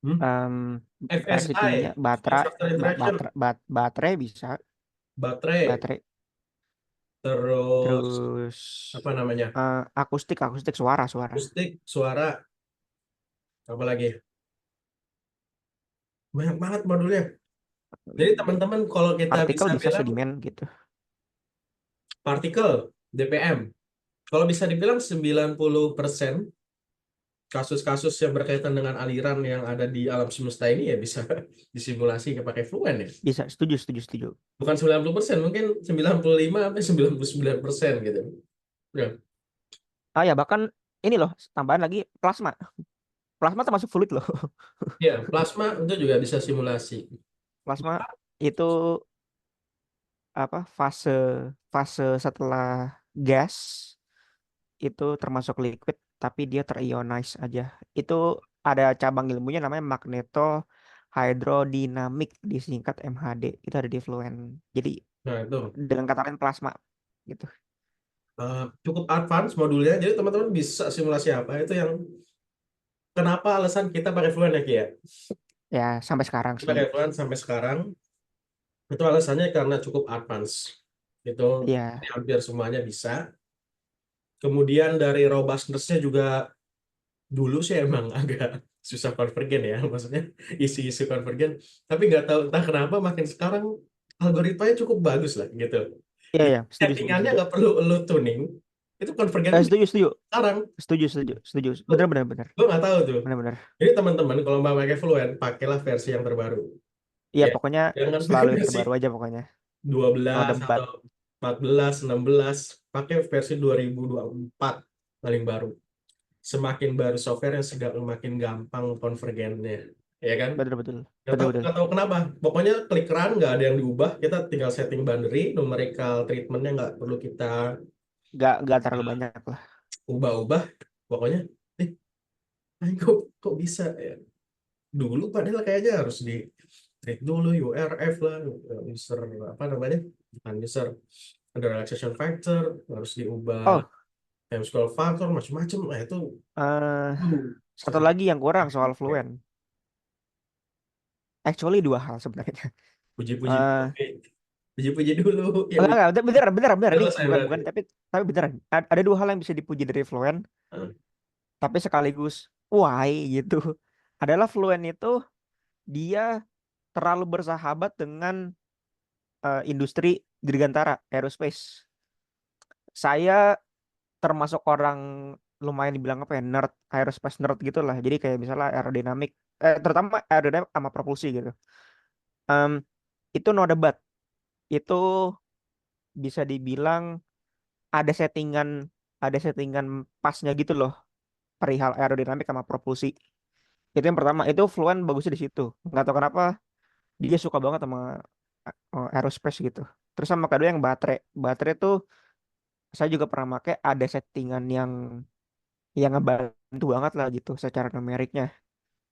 Hmm? Em, reaksi FSI, kimia, phase after interaction, baterai bisa, baterai, baterai. terus Terus apa namanya? akustik, akustik suara, suara. Akustik, suara, apa lagi? Banyak banget modulnya. Jadi teman-teman kalau kita Partikel bisa bisa bilang sedimen gitu. partikel, DPM, kalau bisa dibilang 90% kasus-kasus yang berkaitan dengan aliran yang ada di alam semesta ini ya bisa disimulasi pakai Fluent ya. Bisa, setuju, setuju, setuju. Bukan 90%, mungkin 95 sampai 99% gitu. Ya, Ah ya, bahkan ini loh, tambahan lagi plasma. Plasma termasuk fluid loh. ya, plasma itu juga bisa simulasi. Plasma itu apa fase setelah gas itu termasuk liquid tapi dia terionize aja. Itu ada cabang ilmunya namanya magnetohydrodynamic, disingkat MHD. Itu ada di Fluent. Jadi Nah, itu dengan kata lain plasma gitu. cukup advance modulnya. Jadi teman-teman bisa simulasi apa itu yang kenapa alasan kita pakai Fluent ya Ki ya? Ya, sampai sekarang Kita sih. pakai Fluent sampai sekarang itu alasannya karena cukup advance. Itu Ya, hampir semuanya bisa. Kemudian dari robustness-nya juga dulu sih emang agak susah konvergen ya, maksudnya isi-isi konvergen. Tapi nggak tahu entah kenapa makin sekarang algoritmanya cukup bagus lah gitu. iya Jadi ya, setuju, setuju, settingannya setuju. nggak perlu lo tuning, itu konvergen tuh Setuju, setuju. sekarang. Setuju, setuju, setuju. Gue Bener, bener, bener. gue nggak tahu tuh. Bener, bener. Jadi teman-teman kalau mau pakai Fluent, pakailah versi yang terbaru. Iya, Ya, pokoknya jangan pakai selalu yang versi terbaru aja pokoknya. dua No belas debat. atau 14, 16, pakai versi 2024 paling baru. Semakin baru software yang semakin gampang konvergennya, ya kan? Betul, betul. Nggak Betul, tahu betul. nggak tahu kenapa. Pokoknya klik run nggak ada yang diubah. Kita tinggal setting boundary, numerical treatmentnya nggak perlu kita Nggak terlalu banyak lah. ubah-ubah. Pokoknya, eh, kok bisa ya? Dulu padahal kayaknya harus di treat dulu URF lah, user apa namanya? Bukan user, ada relaxation factor, harus diubah Oh, time scroll factor, macam-macam. Nah itu, eh satu saya lagi yang kurang soal Fluent. Actually dua hal sebenarnya. puji-puji dulu, Eh puji-puji dulu, ya enggak, beneran, beneran, beneran nih, selesai bukan, berarti. bukan, tapi beneran. Ada dua hal yang bisa dipuji dari Fluent, Nah, tapi sekaligus why gitu. Adalah Fluent itu dia terlalu bersahabat dengan industri dirgantara aerospace. Saya termasuk orang lumayan dibilang apa ya, nerd, aerospace nerd gitu lah. Jadi kayak misalnya aerodinamik, terutama aerodinamik sama propulsi gitu. Em, itu no debat. Itu bisa dibilang ada settingan ada settingan pasnya gitu loh, perihal aerodinamik sama propulsi. Itu yang pertama, itu Fluent bagusnya di situ. Nggak tahu kenapa dia suka banget sama aerospace gitu. Terus sama kedua yang baterai. Baterai tuh saya juga pernah pakai, ada settingan yang ngebantu banget lah gitu secara numeriknya.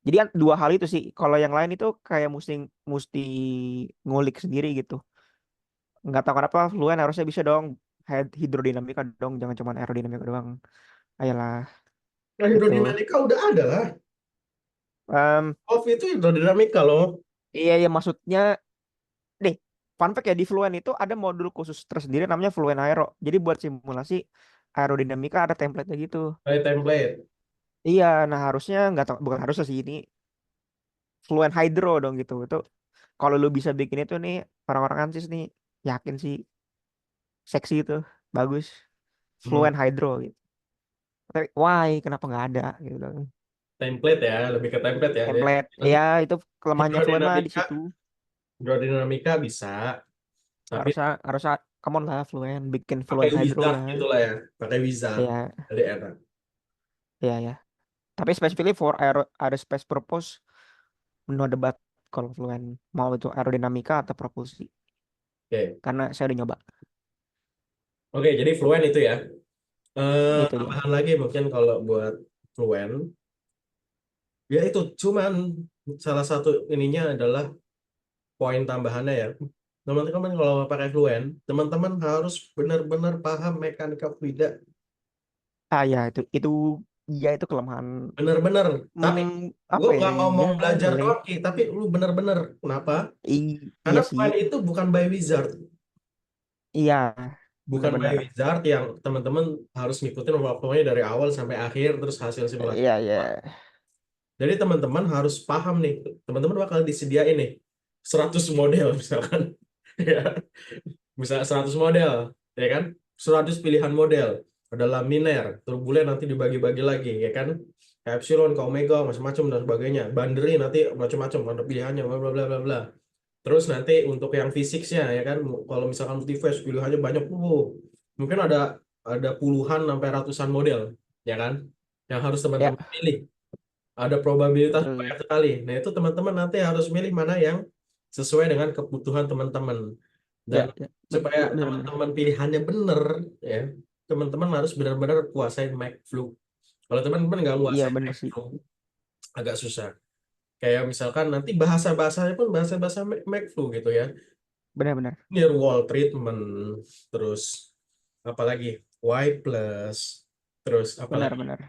Jadi kan dua hal itu sih. Kalau yang lain itu kayak mesti mesti ngulik sendiri gitu. Nggak tahu kenapa Fluent harusnya bisa dong hidrodinamika dong, jangan cuma aerodinamika doang. Ayolah Nah, itu. hidrodinamika udah ada lah. Em, Off itu hidrodinamika loh. iya ya maksudnya deh. Fun fact ya, di Fluent itu ada modul khusus tersendiri namanya Fluent Aero. Jadi buat simulasi aerodinamika ada template gitu. Kayak template. Iya, nah harusnya nggak tahu, bukan harusnya sih, ini Fluent Hydro dong gitu. Itu kalau lu bisa bikin itu nih, orang-orang ANSYS nih yakin sih seksi itu, bagus. Hmm, Fluent Hydro gitu. Tapi why kenapa nggak ada gitu loh. template ya, lebih ke template ya dia. Template Nanti ya, itu kelemahannya Fluent mah di hidrodinamika, situ. hidrodinamika bisa, tapi Harusnya harusnya come on lah Fluent, bikin pakai Fluent Hydro wizard lah. gitu lah ya, pakai wizard. Ya, Jadi enak. ya, ya. Tapi specifically for aerospace purpose, no debat kalau Fluent mau itu aerodinamika atau propulsi. Oke, Karena saya udah nyoba. oke, jadi fluent itu ya. Itu dia. Tambahan lagi mungkin kalau buat fluent, ya itu cuman salah satu ininya adalah poin tambahannya ya. Teman-teman kalau pakai fluent, teman-teman harus benar-benar paham mekanika fluida, Ah ya, itu ya itu kelemahan. benar-benar. Tapi gue Apa ya? nggak Ya ngomong belajar boleh. doang, Ki, tapi lu benar-benar. Kenapa? Karena Iya sih. fluent itu bukan by wizard, Iya, bukan by benar-benar. wizard yang teman-teman harus ngikutin workflow-nya dari awal sampai akhir terus hasil simulasi. Iya, iya. Jadi teman-teman harus paham nih, teman-teman bakal disediain nih 100 model misalkan. Ya, misalnya 100 model, ya kan? 100 pilihan model. Ada laminar, turbulen nanti dibagi-bagi lagi, ya kan? Kayak epsilon, ke omega, macam-macam dan sebagainya. Boundary nanti macam-macam, ada pilihannya, bla bla bla bla bla. Terus nanti untuk yang fisiknya, ya kan? Kalau misalkan multiverse pilihannya banyak, mungkin ada puluhan sampai ratusan model, ya kan? Yang harus Ya, teman-teman pilih, ada probabilitas betul. banyak sekali. Nah, itu teman-teman nanti harus milih mana yang sesuai dengan kebutuhan teman-teman. Dan Ya, ya. supaya Benar-benar. teman-teman pilihannya benar, ya, teman-teman harus benar-benar kuasain MakeFlow. Kalau teman-teman nggak Iya, kuasain benar sih. MakeFlow, agak susah. Kayak misalkan nanti bahasa-bahasanya pun bahasa-bahasa MakeFlow gitu ya. Benar-benar. Near wall treatment, terus apalagi Y plus, terus apalagi Benar-benar.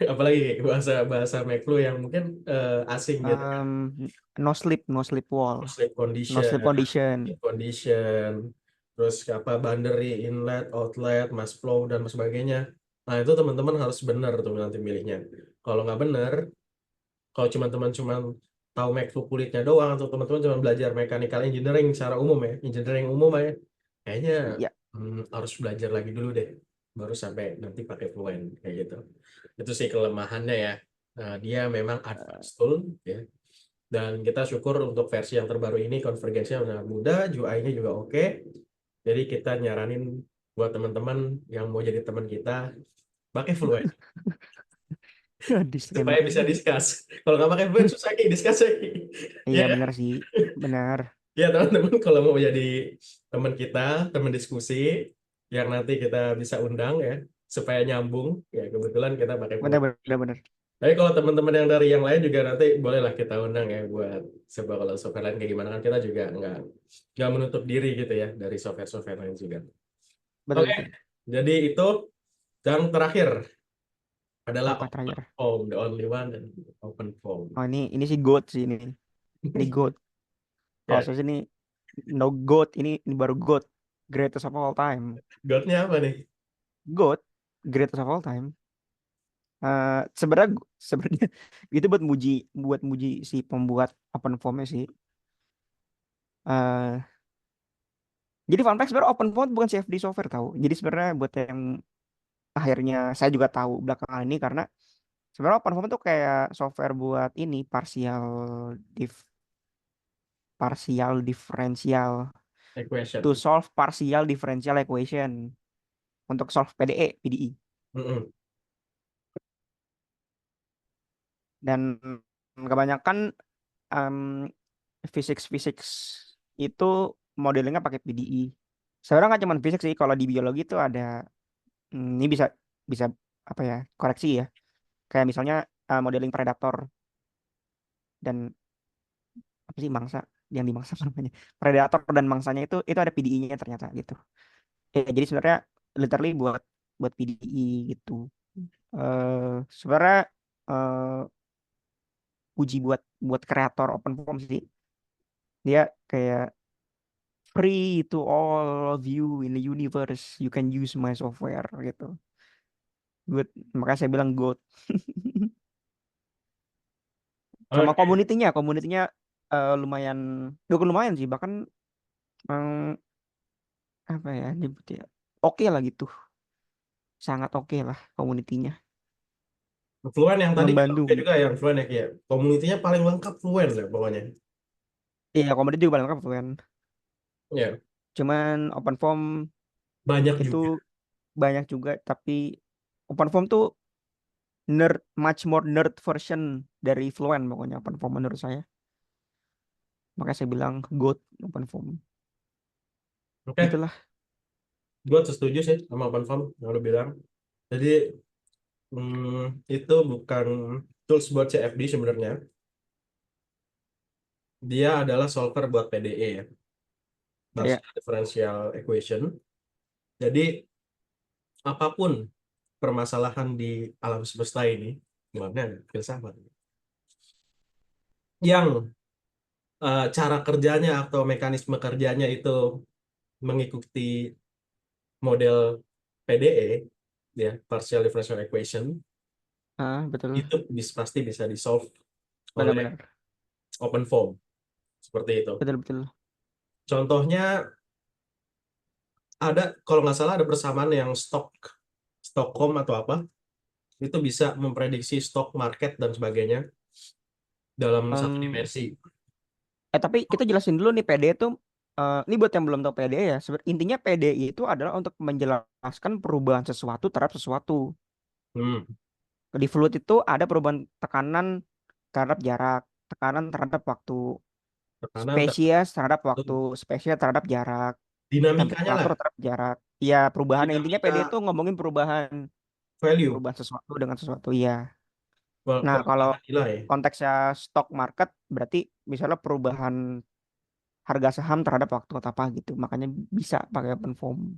apalagi bahasa-bahasa MakeFlow yang mungkin asing gitu kan. No sleep wall. Sleep No condition, sleep condition. sleep condition, terus apa boundary inlet, outlet, mass flow dan sebagainya. Nah, itu teman-teman harus benar tuh nanti milihnya. Kalau nggak benar, kalau cuma teman cuma tahu MakeFlow kulitnya doang atau teman-teman cuma belajar mechanical engineering secara umum ya, engineering umum ya, kayaknya Iya. harus belajar lagi dulu deh, baru sampai nanti pakai Fluent kayak gitu. Itu sih kelemahannya ya. Nah, dia memang advanced tool ya. Dan kita syukur untuk versi yang terbaru ini konvergensinya udah mudah, UI-nya juga oke. Jadi kita nyaranin buat teman-teman yang mau jadi teman kita pakai Fluent supaya Disclaimer. bisa discuss. Kalau nggak pakai Fluent susah kayak discuss lagi. Iya, Ya, benar sih. Benar. ya teman-teman kalau mau jadi teman kita, teman diskusi yang nanti kita bisa undang ya supaya nyambung ya kebetulan kita pakai Benar, Fluent. benar, benar. Tapi kalau teman-teman yang dari yang lain juga nanti bolehlah kita undang ya buat coba kalau software lain kayak gimana kan kita juga nggak menutup diri gitu ya dari software-software lain juga. Betul, Oke, betul. jadi itu yang terakhir adalah Apa open terakhir? form, the only one dan open form. Oh, ini sih GOAT sih ini. Ini GOAT. Kalau Ya, saya sih ini no GOAT, ini baru GOAT. Greatest of all time. God-nya apa nih? GOAT, greatest of all time. Sebenarnya sebenarnya itu buat muji si pembuat open form-nya sih. Eh jadi fun fact, sebenarnya open form bukan CFD software tahu. Jadi sebenarnya buat yang akhirnya saya juga tahu belakangan ini karena sebenarnya OpenFOAM tuh kayak software buat ini partial differential Equation. to solve partial differential equation untuk solve PDI. Mm-mm. Dan kebanyakan em, fisik itu modelingnya pakai PDI. Sebenarnya nggak cuma fisik sih, kalau di biologi itu ada ini bisa bisa apa ya, koreksi ya. Kayak misalnya modeling predator dan apa sih mangsa, yang dimangsa apa namanya? Predator dan mangsanya itu ada PDI-nya ternyata gitu. Ya, jadi sebenarnya literally buat buat PDI gitu. Sebenarnya eh, uji buat buat kreator open form sih. Dia kayak free to all of you in the universe. You can use my software gitu. Good. Makanya saya bilang good. Sama Oke. komunitinya lumayan, bukan lumayan sih, bahkan apa ya nyebutnya, oke lah gitu, sangat oke lah komunitinya, Fluent yang tadi kita membantu pakai gitu. juga yang Fluent ya kayak komunitinya paling lengkap Fluent ya pokoknya. Iya, komuniti juga paling lengkap kan. Ya, Cuman open form banyak itu juga. banyak juga, tapi open form tuh much more nerd version dari Fluent pokoknya open form menurut saya. Makanya saya bilang GOAT open form. Oke, Gitulah. gue setuju sih sama Openform yang lo bilang. Jadi itu bukan tools buat CFD sebenarnya. Dia adalah solver buat PDE ya, Ya, partial differential equation. Jadi apapun permasalahan di alam semesta ini, gimana ya, filsafat, yang cara kerjanya atau mekanisme kerjanya itu mengikuti model PDE, ya, partial differential equation, betul, itu pasti bisa di solve oleh benar-benar, open form seperti itu. betul betul. Contohnya ada, kalau nggak salah ada persamaan yang Stockholm atau apa, itu bisa memprediksi stok market dan sebagainya dalam satu Em, dimensi. tapi kita jelasin dulu nih PD itu. Ini buat yang belum tahu PD ya. Intinya PD itu adalah untuk menjelaskan perubahan sesuatu terhadap sesuatu. Hmm, Di fluid itu ada perubahan tekanan terhadap jarak, tekanan terhadap waktu, tekanan spesies terhadap waktu, tertentu. spesies terhadap jarak, Dinamikanya lah, temperatur terhadap jarak. Ya, perubahan intinya PD dinamika itu ngomongin perubahan value, perubahan sesuatu dengan sesuatu ya. Nah, kalau perubahan nilai. konteksnya stock market berarti misalnya perubahan harga saham terhadap waktu atau apa gitu. Makanya bisa pakai open form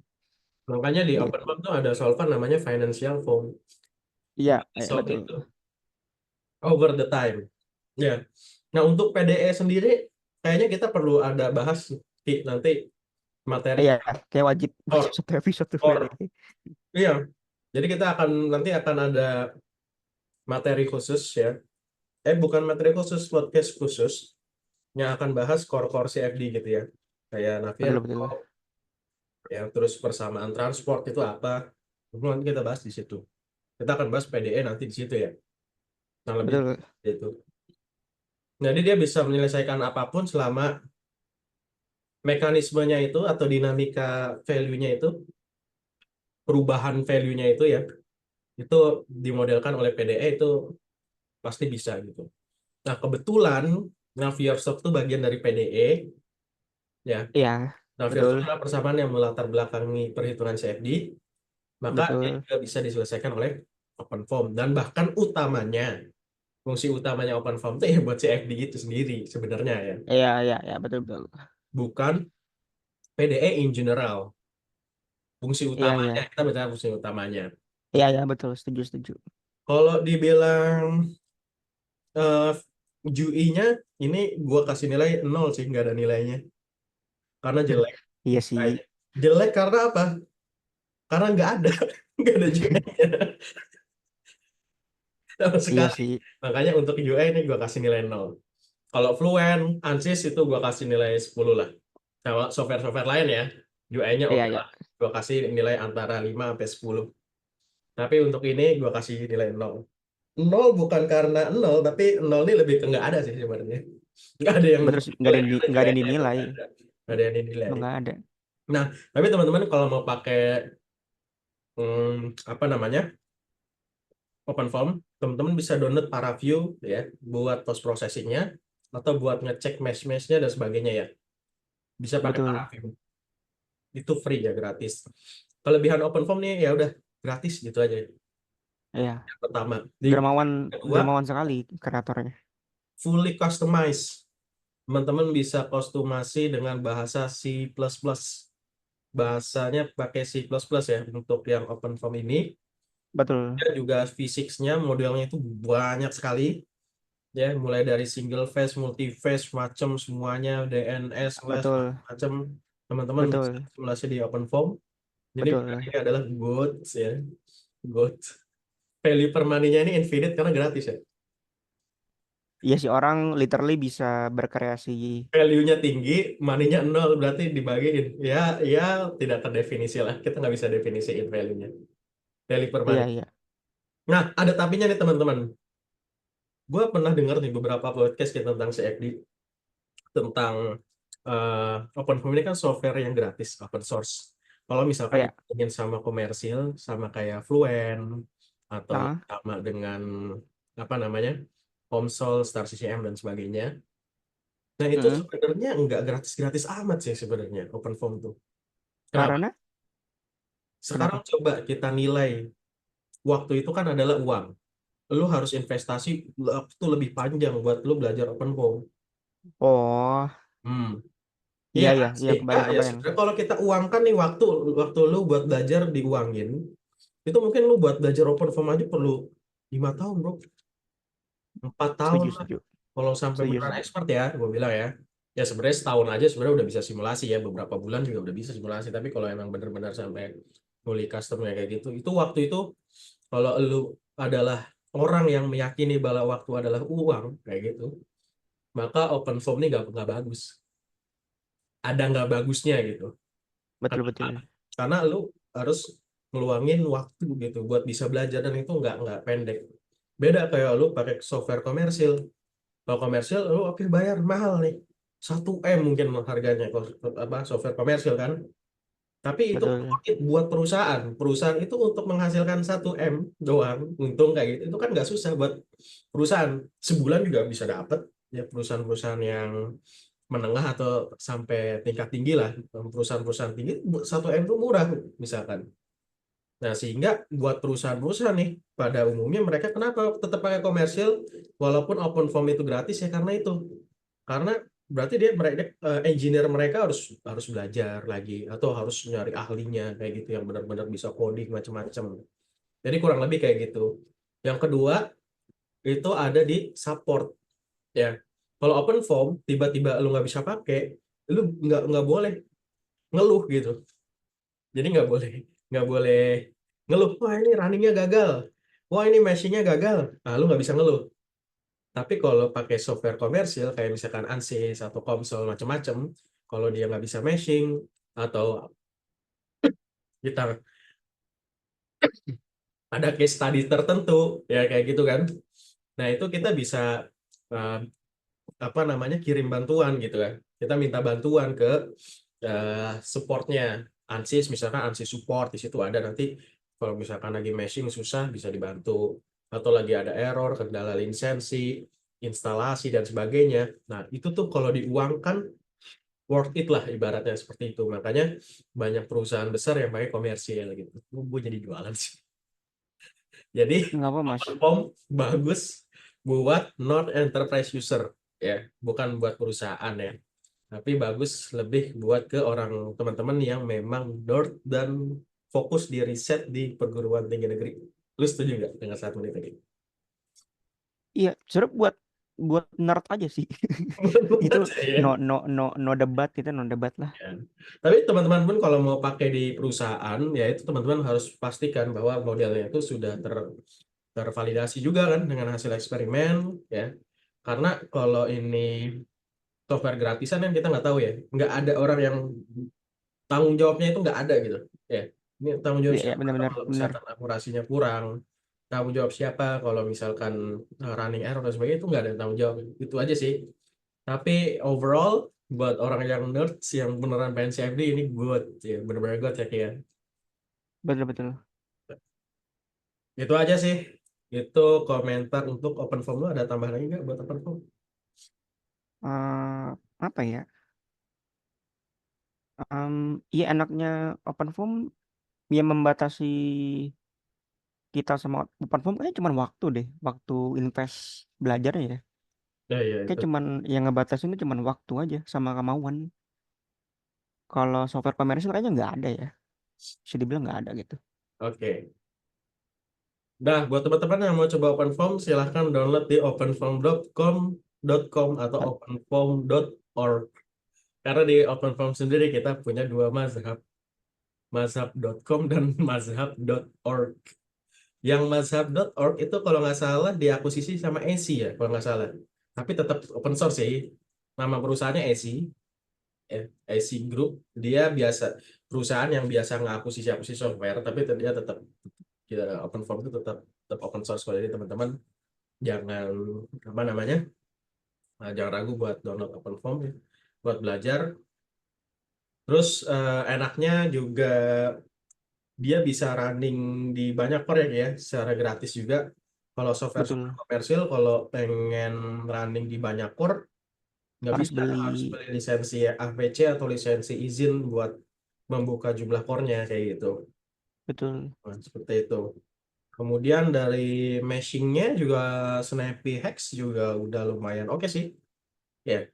Makanya di gitu. OpenFOAM tuh ada solver namanya financial form. Iya, Buat solve betul. itu over the time. Ya. Nah, untuk PDE sendiri kayaknya kita perlu ada bahas nanti materi Iya, kayak wajib wajib core satu episode tuh PD. core. Iya. Jadi kita akan nanti akan ada materi khusus ya. Bukan materi khusus, podcast khusus yang akan bahas core-core CFD gitu ya. Kayak Betul Navier, betul. ya, terus persamaan transport itu apa. Nanti kita bahas di situ. Kita akan bahas PDE nanti di situ ya. Nah, lebih Betul. itu. Jadi dia bisa menyelesaikan apapun selama mekanismenya itu atau dinamika value-nya itu, perubahan value-nya itu ya, itu dimodelkan oleh PDE itu pasti bisa gitu. Nah, kebetulan Navier-Stokes itu bagian dari PDE ya. Iya, betul. Navier-Stokes adalah persamaan yang melatar belakangi perhitungan CFD, maka dia Betul. juga bisa diselesaikan oleh OpenFOAM, dan bahkan utamanya, fungsi utamanya OpenFOAM itu ya buat CFD itu sendiri sebenarnya ya, Iya, iya, iya, betul betul. bukan PDE in general. Fungsi Iya, utamanya, iya. kita bicara fungsi utamanya. Iya, iya, betul. Setuju, setuju. Kalau dibilang eh UI-nya, ini gua kasih nilai 0 sih, nggak ada nilainya karena jelek. Iya sih. Kayaknya jelek karena apa? Karena nggak ada, nggak ada UI-nya sama Iya sekali. sih. Makanya untuk UI ini gua kasih nilai 0. Kalau Fluent, Ansys itu gua kasih nilai 10 lah. Sama software-software lain ya, UI-nya Iya, oke iya. lah. Gua kasih nilai antara 5 sampai 10. Tapi untuk ini gue kasih nilai 0. 0 bukan karena 0, tapi 0 ini lebih ke nggak ada sih sebenarnya. Nggak ada yang Betul sih, boleh kita nggak ada yang nilainya itu dinilai. nggak ada. Nggak ada yang dinilai. Emang nggak ada. Nah, tapi teman-teman kalau mau pakai apa namanya open form, teman-teman bisa download ParaView ya buat post processingnya atau buat ngecek mesh-meshnya dan sebagainya ya. Bisa pakai Betul. ParaView. Itu free ya, gratis. Kelebihan open form nih ya udah gratis gitu aja. Iya. Yang pertama, di Dermawan kedua dermawan sekali kreatornya. fully customized. Teman-teman bisa kostumasi dengan bahasa C++. Bahasanya pakai C++ ya untuk yang open form ini. Betul. Dan juga physicsnya, modelnya itu banyak sekali. Ya, mulai dari single phase, multi phase, macam semuanya, DNS, flash, Betul. macam teman-teman bisa Betul. simulasi di open form. Jadi Betul. ini adalah GOAT ya, GOAT. Value per money-nya ini infinite karena gratis ya. Iya sih, orang literally bisa berkreasi. Value-nya tinggi, money-nya nol, berarti dibagiin. Ya, ya tidak terdefinisi lah. Kita nggak bisa definisiin value-nya. Value per Iya, money. iya. Nah, ada tapinya nih teman-teman. Gue pernah dengar nih beberapa podcast kita tentang CFD, tentang open form ini kan software yang gratis, open source. Kalau Oh misalkan ya. ingin sama komersil, sama kayak Fluent, atau Nah, sama dengan apa namanya, Komsol, Star CCM, dan sebagainya. Nah, itu mm-mm. sebenarnya nggak gratis-gratis amat sih sebenarnya, open form tuh. Kenapa? Karena Sekarang kenapa? coba kita nilai, waktu itu kan adalah uang. Lu harus investasi waktu lebih panjang buat lu belajar open form. Oh, Hmm. Iya iya, kan? iya, iya, Sehingga kebayang, ya kebayang. sebenarnya kalau kita uangkan nih waktu waktu lu buat belajar diuangin, itu mungkin lu buat belajar open form aja perlu 5 tahun, bro. 4 tahun Setuju, lah. setuju. Kalau sampai Setuju, beneran setuju. expert ya, gue bilang ya. Ya sebenarnya setahun aja sebenarnya udah bisa simulasi ya. Beberapa bulan juga udah bisa simulasi. Tapi kalau emang bener-bener sampai fully custom kayak gitu, itu waktu itu kalau lu adalah orang yang meyakini bahwa waktu adalah uang kayak gitu, maka open form ini nggak bagus. Ada nggak bagusnya gitu. Betul, Kenapa? betul. Karena lu harus ngeluangin waktu gitu buat bisa belajar dan itu nggak pendek. Beda kayak lu pakai software komersil. Kalau komersil lu oke bayar mahal nih. 1 M mungkin harganya kalau apa software komersil kan. Tapi itu Betul. buat perusahaan. Perusahaan itu untuk menghasilkan 1 M doang untung kayak gitu. Itu kan nggak susah buat perusahaan. Sebulan juga bisa dapat ya perusahaan-perusahaan yang menengah atau sampai tingkat tinggi lah. Perusahaan-perusahaan tinggi 1 M itu murah misalkan. Nah, sehingga buat perusahaan-perusahaan nih, pada umumnya mereka kenapa tetap pakai komersil walaupun open form itu gratis ya karena itu. Karena berarti mereka engineer mereka harus harus belajar lagi atau harus nyari ahlinya kayak gitu yang benar-benar bisa coding macam-macam. Jadi kurang lebih kayak gitu. Yang kedua itu ada di support ya. Kalau open form tiba-tiba lu nggak bisa pakai, lu nggak boleh ngeluh gitu. Jadi nggak boleh ngeluh. Wah ini runningnya gagal. Wah ini meshingnya gagal. Nah lu nggak bisa ngeluh. Tapi kalau pakai software komersil kayak misalkan Ansys atau Komsol macam-macam, kalau dia nggak bisa meshing atau kita ada case study tertentu ya kayak gitu kan. Nah itu kita bisa eh, apa namanya kirim bantuan gitu kan. Kita minta bantuan ke supportnya Ansys, misalkan Ansys support di situ ada nanti kalau misalkan lagi meshing susah bisa dibantu atau lagi ada error kendala lisensi instalasi dan sebagainya. Nah itu tuh kalau diuangkan worth it lah ibaratnya seperti itu, makanya banyak perusahaan besar yang pakai komersial gitu. Gue jadi jualan sih. Jadi Nggak apa, Mas. open form bagus buat non enterprise user ya, bukan buat perusahaan ya. Tapi bagus lebih buat ke orang teman-teman yang memang nerd dan fokus di riset di perguruan tinggi negeri. Lu setuju nggak dengan 1 menit tadi? Iya, sebenarnya buat nerd aja sih. Itu Ya. no no no no debat, kita no debat lah. Ya. Tapi teman-teman pun kalau mau pakai di perusahaan, ya itu teman-teman harus pastikan bahwa modelnya itu sudah tervalidasi juga kan dengan hasil eksperimen, ya. Karena kalau ini software gratisan kan kita nggak tahu ya, nggak ada orang yang tanggung jawabnya itu nggak ada gitu, ya. Ini tanggung jawab Iya, iya, siapa benar-benar kalau benar. misalkan akurasinya kurang? Tanggung jawab siapa kalau misalkan running error dan sebagainya itu nggak ada tanggung jawab. Itu aja sih. Tapi overall buat orang yang nerds yang beneran pengen CFD ini good, ya bener-bener good ya Kia. Betul-betul. Itu aja sih. Itu komentar untuk open form lo ada tambahan lagi nggak buat open form? Eh, apa ya? Iya enaknya open form ya membatasi kita sama open form kayaknya cuma waktu deh, waktu invest belajarnya ya. Ya, ya Kayak itu. cuman yang ngebatasin itu cuman waktu aja sama kemauan. Kalau software komersil kayaknya nggak ada ya. Bisa dibilang nggak ada gitu. Oke. Nah, buat teman-teman yang mau coba open form, silahkan download di openform.com atau Ad- openform.org. Karena di openform sendiri kita punya dua mazhab, mazhab.com dan mazhab.org. Yang mazhab.org itu kalau nggak salah diakuisisi sama AC ya, kalau nggak salah. Tapi tetap open source sih. Nama perusahaannya AC, AC Group. Dia biasa perusahaan yang biasa ngakuisisi akuisisi software, tapi dia tetap ya, open form itu tetap tetap open source. Kalau jadi teman-teman jangan apa namanya, jangan ragu buat download open form ya, buat belajar. Terus enaknya juga dia bisa running di banyak proyek ya secara gratis juga. Kalau software Betul. komersil kalau pengen running di banyak core nggak Harus bisa, harus beli. beli lisensi AVC atau lisensi izin buat membuka jumlah core-nya kayak gitu. Betul. Nah, seperti itu. Kemudian dari meshing-nya juga Snappy Hex juga udah lumayan oke sih. Ya,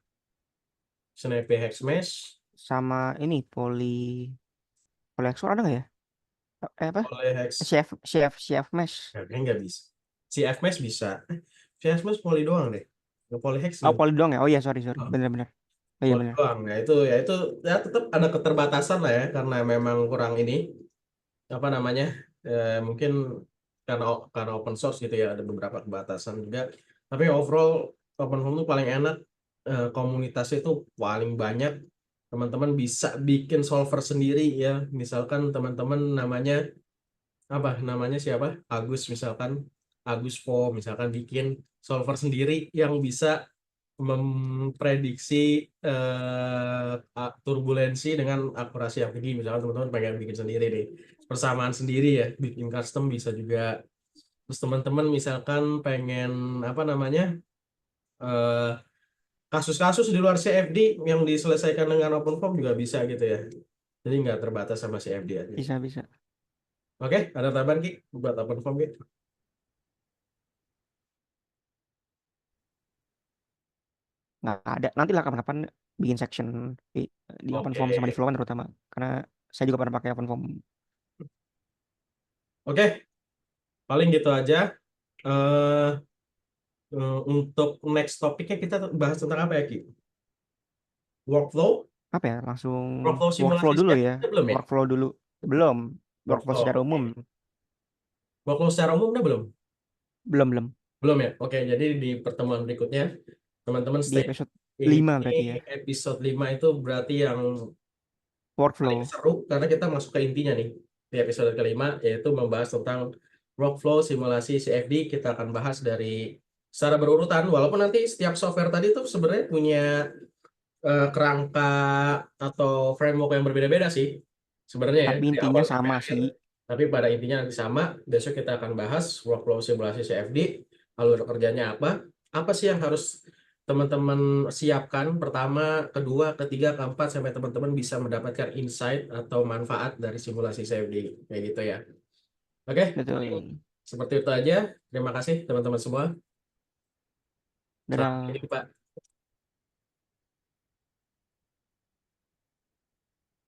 Snappy Hex Mesh Sama ini Polyxor ada nggak ya? Apa? oleh Hex CF Mesh. kayaknya nggak bisa. CF Mesh bisa. CF Mesh poly doang deh. Nggak poly Hex Oh, nggak. Poly doang ya? Oh iya, sorry. Oh, Bener-bener. Oh iya poly bener. doang. Ya itu ya tetap ada keterbatasan lah ya karena memang kurang ini apa namanya mungkin karena open source gitu ya ada beberapa keterbatasan juga. Tapi overall open home itu paling enak, komunitasnya itu paling banyak. Teman-teman bisa bikin solver sendiri ya. Misalkan teman-teman namanya apa namanya siapa? Agus misalkan, Agus Po misalkan bikin solver sendiri yang bisa memprediksi turbulensi dengan akurasi yang tinggi. Misalkan teman-teman pengen bikin sendiri nih, persamaan sendiri ya, bikin custom bisa juga. Terus teman-teman misalkan pengen apa namanya eh, kasus-kasus di luar CFD yang diselesaikan dengan open form juga bisa gitu ya. Jadi nggak terbatas sama CFD aja. Bisa. Oke, ada tambahan Ki buat open form Ki? Nggak ada. Nanti lah kapan-kapan bikin section di, di open Oke, form sama di flow kan terutama. Karena saya juga pernah pakai open form. oke, paling gitu aja. eh untuk next topiknya kita bahas tentang apa ya Ki? Workflow? Apa ya? Langsung Workflow workflow simulasi dulu CFD ya. udah belum ya? Workflow dulu. Belum. Workflow Workflow, secara umum. oke. Workflow secara umum udah belum? Belum. Belum ya? Oke, jadi di pertemuan berikutnya, teman-teman Di stay. episode 5 Ini berarti ya. episode 5 itu berarti yang paling Workflow. seru, karena kita masuk ke intinya nih. Di episode kelima, yaitu membahas tentang workflow simulasi CFD. Kita akan bahas dari secara berurutan, walaupun nanti setiap software tadi tuh sebenarnya punya kerangka atau framework yang berbeda-beda sih. Sebenarnya ya, Tapi dari awal intinya sampai sama akhir. sih. Tapi pada intinya nanti sama. Besok kita akan bahas workflow simulasi CFD, alur kerjanya apa sih yang harus teman-teman siapkan pertama, kedua, ketiga, keempat, sampai teman-teman bisa mendapatkan insight atau manfaat dari simulasi CFD. Kayak gitu ya. Oke, paling Betul. seperti itu aja. Terima kasih teman-teman semua. Sampai Dadah. jumpa.